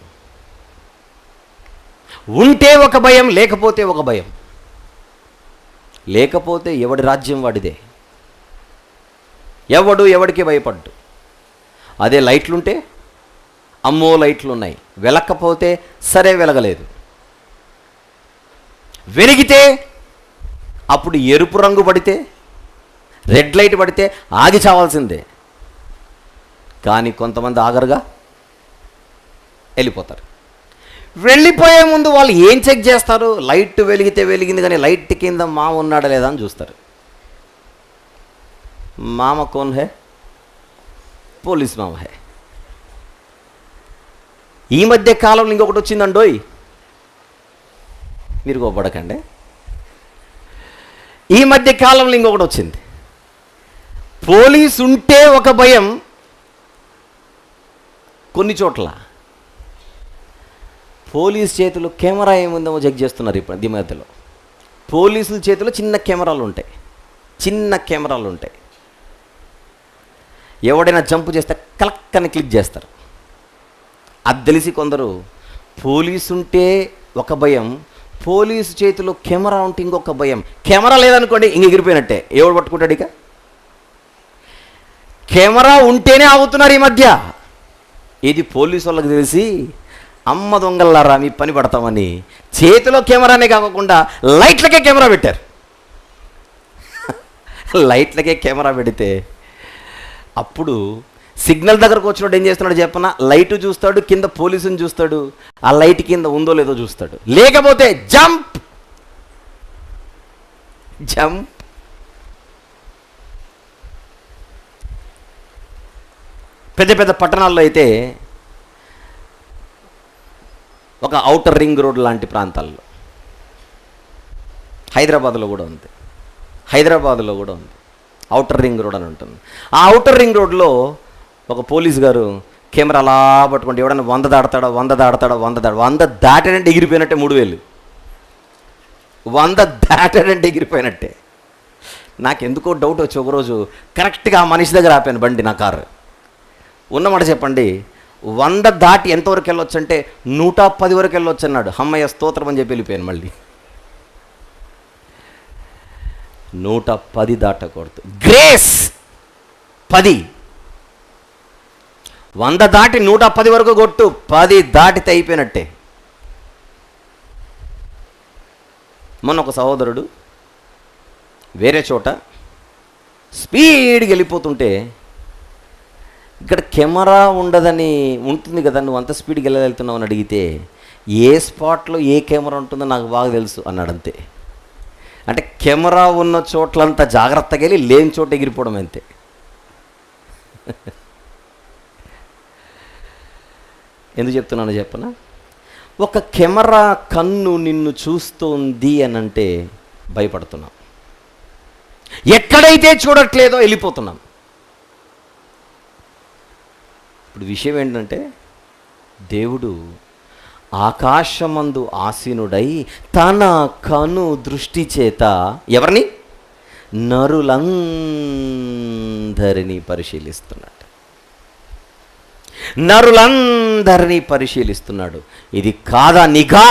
ఉంటే ఒక భయం, లేకపోతే ఒక భయం. లేకపోతే ఎవడి రాజ్యం వాడిదే, ఎవడికి భయపడ్డు. అదే లైట్లుంటే అమ్మో లైట్లు ఉన్నాయి, వెలక్కపోతే సరే వెలగలేదు, వెలిగితే అప్పుడు ఎరుపు రంగు పడితే, రెడ్ లైట్ పడితే ఆగి చావాల్సిందే. కానీ కొంతమంది ఆగరుగా, వెళ్ళిపోతారు. వెళ్ళిపోయే ముందు వాళ్ళు ఏం చెక్ చేస్తారు? లైట్ వెలిగితే వెలిగింది, కానీ లైట్ కింద మామ ఉన్నాడా లేదా అని చూస్తారు. మామ కోన్ హే? పోలీస్ మామ హే. ఈ మధ్య కాలంలో ఇంకొకటి వచ్చిందండోయ్, మీరు కోపడకండి. ఈ మధ్య కాలంలో ఇంకొకటి వచ్చింది. పోలీసు ఉంటే ఒక భయం, కొన్ని చోట్ల పోలీస్ చేతిలో కెమెరా ఏముందో చెక్ చేస్తున్నారు. ఇప్పుడు ఈ మధ్యలో పోలీసుల చేతిలో చిన్న కెమెరాలు ఉంటాయి, చిన్న కెమెరాలు ఉంటాయి. ఎవడైనా జంపు చేస్తే కలక్ అని క్లిక్ చేస్తారు. అది తెలిసి కొందరు పోలీసు ఉంటే ఒక భయం, పోలీసు చేతిలో కెమెరా ఉంటే ఇంకొక భయం. కెమెరా లేదనుకోండి ఇంక ఎగిరిపోయినట్టే. ఎవడు పట్టుకుంటాడు? ఇక కెమెరా ఉంటేనే ఆగుతున్నారు ఈ మధ్య. ఇది పోలీసు వాళ్ళకి తెలిసి అమ్మ దొంగల్లారా మీ పని పడతామని చేతిలో కెమెరానే కాకుండా లైట్లకే కెమెరా పెట్టారు. లైట్లకే కెమెరా పెడితే అప్పుడు సిగ్నల్ దగ్గరకు వచ్చినప్పుడు ఏం చేస్తున్నాడు చెప్పనా? లైట్ చూస్తాడు, కింద పోలీసుని చూస్తాడు, ఆ లైట్ కింద ఉందో లేదో చూస్తాడు. లేకపోతే జంప్ జంప్. పెద్ద పెద్ద పట్టణాల్లో అయితే, ఒక ఔటర్ రింగ్ రోడ్ లాంటి ప్రాంతాల్లో, హైదరాబాద్లో కూడా ఉంది, హైదరాబాద్లో కూడా ఉంది ఔటర్ రింగ్ రోడ్ అని ఉంటుంది. ఆ ఔటర్ రింగ్ రోడ్లో ఒక పోలీసు గారు కెమెరా అలా పట్టుకుంటే ఎవడన్నా 100 దాడతాడా 100 దాటాడంటే ఎగిరిపోయినట్టే 3000. 100 దాటాడంటే ఎగిరిపోయినట్టే. నాకెందుకో డౌట్ వచ్చి ఒకరోజు కరెక్ట్గా ఆ మనిషి దగ్గర ఆపాను బండి, నా కారు. ఉన్నమాట చెప్పండి, 100 దాటి ఎంతవరకు వెళ్ళొచ్చు అంటే 110 వరకు వెళ్ళొచ్చు అన్నాడు. అమ్మయ్య స్తోత్రం అని చెప్పి వెళ్ళిపోయాను. మళ్ళీ 110 దాటకూడదు, గ్రేస్ 10. 100 దాటి 110 వరకు కొట్టు, 10 దాటితే అయిపోయినట్టే. మొన్న ఒక సహోదరుడు వేరే చోట స్పీడ్కి వెళ్ళిపోతుంటే, ఇక్కడ కెమెరా ఉండదని ఉంటుంది కదా, నువ్వు అంత స్పీడ్కి వెళ్ళగలుగుతున్నావు అని అడిగితే, ఏ స్పాట్లో ఏ కెమెరా ఉంటుందో నాకు బాగా తెలుసు అన్నాడు. అంతే. అంటే కెమెరా ఉన్న చోట్లంతా జాగ్రత్తగా వెళ్ళి లేని చోట ఎగిరిపోవడం అంతే. ఎందుకు చెప్తున్నాను చెప్పనా? ఒక కెమెరా కన్ను నిన్ను చూస్తోంది అని అంటే భయపడుతున్నాం. ఎక్కడైతే చూడట్లేదో వెళ్ళిపోతున్నాం. ఇప్పుడు విషయం ఏంటంటే, దేవుడు ఆకాశమందు ఆసీనుడై తన కను దృష్టి చేత ఎవరిని? నరులందరినీ పరిశీలిస్తున్నాడు. నరులందరినీ పరిశీలిస్తున్నాడు. ఇది కాదా నిఘా?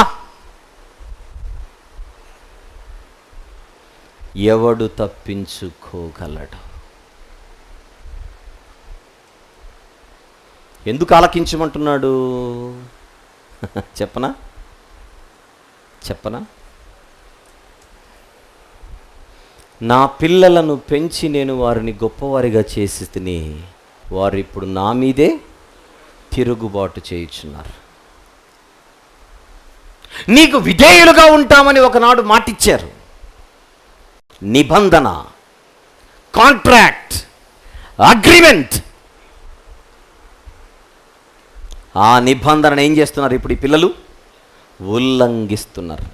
ఎవడు తప్పించుకోగలడు? ఎందుకు ఆలకించమంటున్నాడు చెప్పనా? నా పిల్లలను పెంచి నేను వారిని గొప్పవారిగా చేసి తిని వారు ఇప్పుడు నా మీదే తిరుగుబాటు చేయుచున్నారు. నీకు విధేయులుగా ఉంటామని ఒకనాడు మాటిచ్చారు. నిబంధన, కాంట్రాక్ట్, అగ్రిమెంట్. ఆ నిబంధనను ఏం చేస్తున్నారు ఇప్పుడు ఈ పిల్లలు? ఉల్లంఘిస్తున్నారు.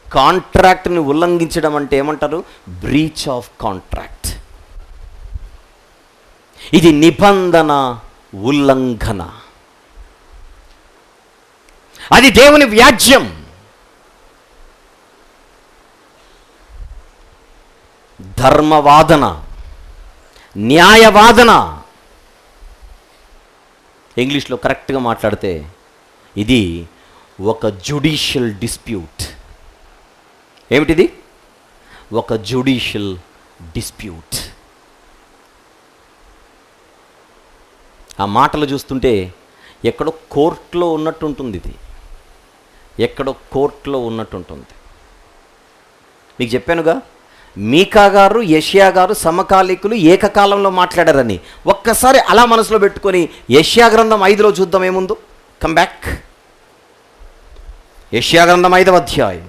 కాంట్రాక్ట్ని ఉల్లంఘించడం అంటే ఏమంటారు? Breach of contract. ఇది నిబంధన ఉల్లంఘన. అది దేవుని వ్యాజ్యం. ధర్మవాదన, న్యాయవాదన, ఇంగ్లీష్లో కరెక్ట్గా మాట్లాడితే ఇది ఒక జ్యుడిషియల్ డిస్ప్యూట్. ఏమిటిది? ఒక జ్యుడిషియల్ డిస్ప్యూట్. ఆ మాటలు చూస్తుంటే ఎక్కడో కోర్టులో ఉన్నట్టుంటుంది. ఇది ఎక్కడో కోర్టులో ఉన్నట్టుంటుంది. మీకు చెప్పానుగా, మీకా గారు యెషయా గారు సమకాలీకులు ఏకకాలంలో మాట్లాడారని. ఒక్కసారి అలా మనసులో పెట్టుకొని యెషయా గ్రంథం 5లో చూద్దాం ఏముందో. Come back. యెషయా గ్రంథం 5వ అధ్యాయం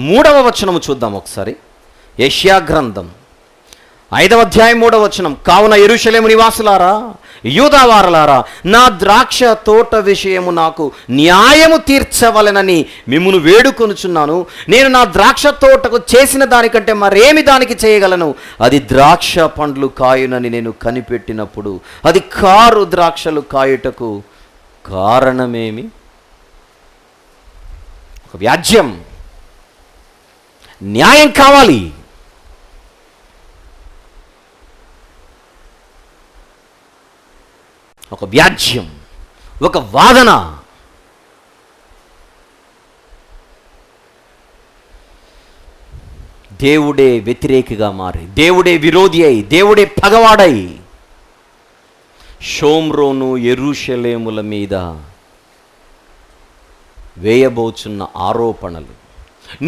3వ వచనము చూద్దాం ఒకసారి. యెషయా గ్రంథం 5వ అధ్యాయం 3వ వచనం. కావున యెరూషలేము నివాసులారా, యూదావారలారా, నా ద్రాక్ష తోట విషయము నాకు న్యాయము తీర్చవలెనని మిమ్మును వేడుకొనుచున్నాను. నేను నా ద్రాక్ష తోటకు చేసిన దానికంటే మరేమి దానికి చేయగలను? అది ద్రాక్ష పండ్లు కాయునని నేను కనిపెట్టినప్పుడు అది కారు ద్రాక్షలు కాయుటకు కారణమేమి? ఒక వ్యాజ్యం. న్యాయం కావాలి. ఒక వ్యాజ్యం, ఒక వాదన. దేవుడే వ్యతిరేకిగా మారి, దేవుడే విరోధి అయి, దేవుడే పగవాడై షోమ్రోను యెరూషలేముల మీద వేయబోచున్న ఆరోపణలు,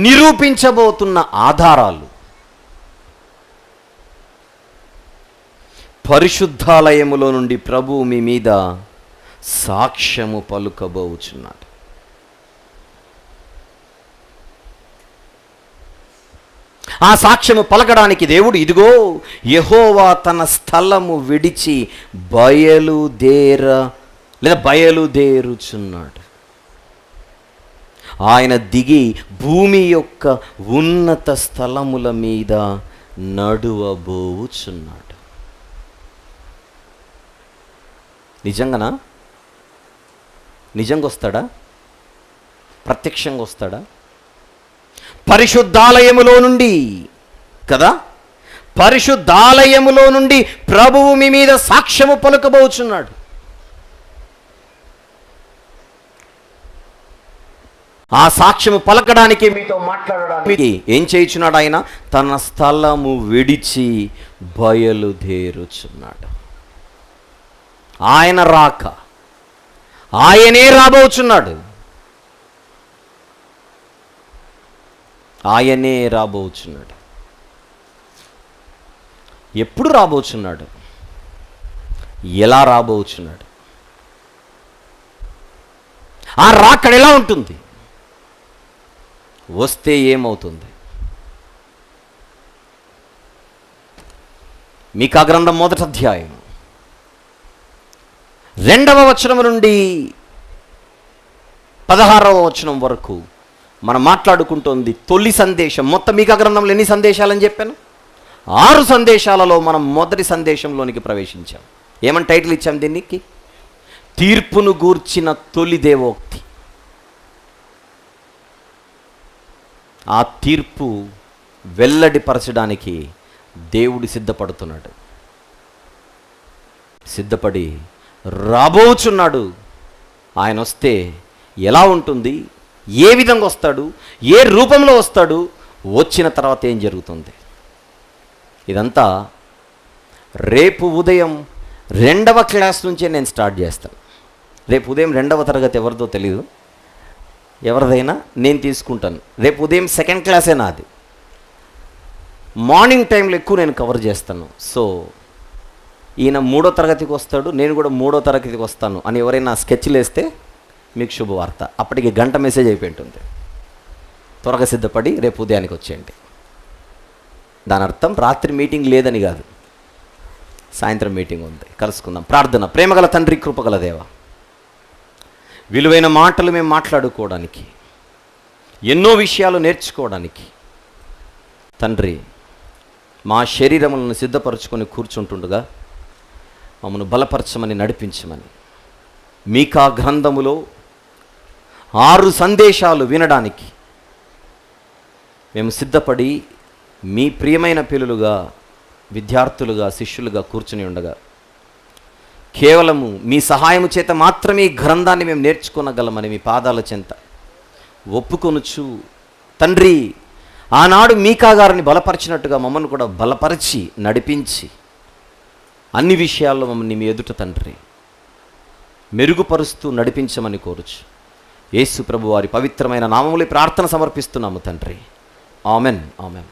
నిరూపించబోతున్న ఆధారాలు పరిశుద్ధాలయములో నుండి ప్రభువు మీ మీద సాక్ష్యము పలుకబోచున్నాడు. ఆ సాక్ష్యము పలకడానికి దేవుడు ఇదిగో యెహోవా తన స్థలము విడిచి బయలుదేరుచున్నాడు. ఆయన దిగి భూమి యొక్క ఉన్నత స్థలముల మీద నడువబోచున్నాడు. నిజంగానా? నిజంగా వస్తాడా? ప్రత్యక్షంగా వస్తాడా? పరిశుద్ధాలయములో నుండి కదా, పరిశుద్ధాలయములో నుండి ప్రభువు మీ మీద సాక్ష్యము పలుకబోచున్నాడు. ఆ సాక్ష్యము పలకడానికి, మీతో మాట్లాడడానికి ఏం చేయుచున్నాడు? ఆయన తన స్థలము విడిచి బయలుదేరుచున్నాడు. ఆయన రాక, ఆయనే రాబోచున్నాడు. ఆయనే రాబోచున్నాడు. ఎప్పుడు రాబోచున్నాడు? ఎలా రాబోచున్నాడు? ఆ రాకడ ఎలా ఉంటుంది? వస్తే ఏమవుతుంది? మీకా గ్రంథం 1వ అధ్యాయం 2వ వచనం నుండి 16వ వచనం వరకు మనం మాట్లాడుకుంటోంది తొలి సందేశం. మొత్తం మీకా గ్రంథంలో ఎన్ని సందేశాలని చెప్పాను? 6 సందేశాలలో మనం మొదటి సందేశంలోనికి ప్రవేశించాం. ఏమని టైటిల్ ఇచ్చాం దీనికి? తీర్పును గూర్చిన తొలి దేవోక్తి. ఆ తీర్పు వెల్లడిపరచడానికి దేవుడు సిద్ధపడి రాబోచున్నాడు ఆయన వస్తే ఎలా ఉంటుంది, ఏ విధంగా వస్తాడు, ఏ రూపంలో వస్తాడు, వచ్చిన తర్వాత ఏం జరుగుతుంది, ఇదంతా రేపు ఉదయం 2వ క్లాస్ నుంచే నేను స్టార్ట్ చేస్తాను. రేపు ఉదయం 2వ తరగతి ఎవరిదో తెలీదు, ఎవరిదైనా నేను తీసుకుంటాను. రేపు ఉదయం 2nd క్లాసే నాది. మార్నింగ్ టైంలో ఎక్కువ నేను కవర్ చేస్తాను. సో ఈయన 3వ తరగతికి వస్తాడు, నేను కూడా 3వ తరగతికి వస్తాను అని ఎవరైనా స్కెచ్లు వేస్తే మీకు శుభవార్త. అప్పటికి గంట మెసేజ్ అయిపోయి ఉంటుంది. త్వరగా సిద్ధపడి రేపు ఉదయానికి వచ్చేయండి. దాని అర్థం రాత్రి మీటింగ్ లేదని కాదు, సాయంత్రం మీటింగ్ ఉంది. కలుసుకుందాం. ప్రార్థన. ప్రేమగల తండ్రి, కృపగల దేవ, విలువైన మాటలు మేము మాట్లాడుకోవడానికి, ఎన్నో విషయాలు నేర్చుకోవడానికి తండ్రి మా శరీరములను సిద్ధపరచుకొని కూర్చుంటుండగా మమ్మను బలపరచమని, నడిపించమని, మీకా గ్రంథములో 6 సందేశాలు వినడానికి మేము సిద్ధపడి మీ ప్రియమైన పిల్లలుగా, విద్యార్థులుగా, శిష్యులుగా కూర్చుని ఉండగా కేవలము మీ సహాయము చేత మాత్రమే ఈ గ్రంథాన్ని మేము నేర్చుకోనగలమని మీ పాదాల చెంత ఒప్పుకొనుచు తండ్రి, ఆనాడు మీకా గారిని బలపరిచినట్టుగా మమ్మల్ని కూడా బలపరిచి, నడిపించి, అన్ని విషయాల్లో మమ్మల్ని మీ ఎదుట తండ్రి మెరుగుపరుస్తూ నడిపించమని కోరుచు యేసు ప్రభు వారి పవిత్రమైన నామములో ప్రార్థన సమర్పిస్తున్నాము తండ్రి. Amen, amen.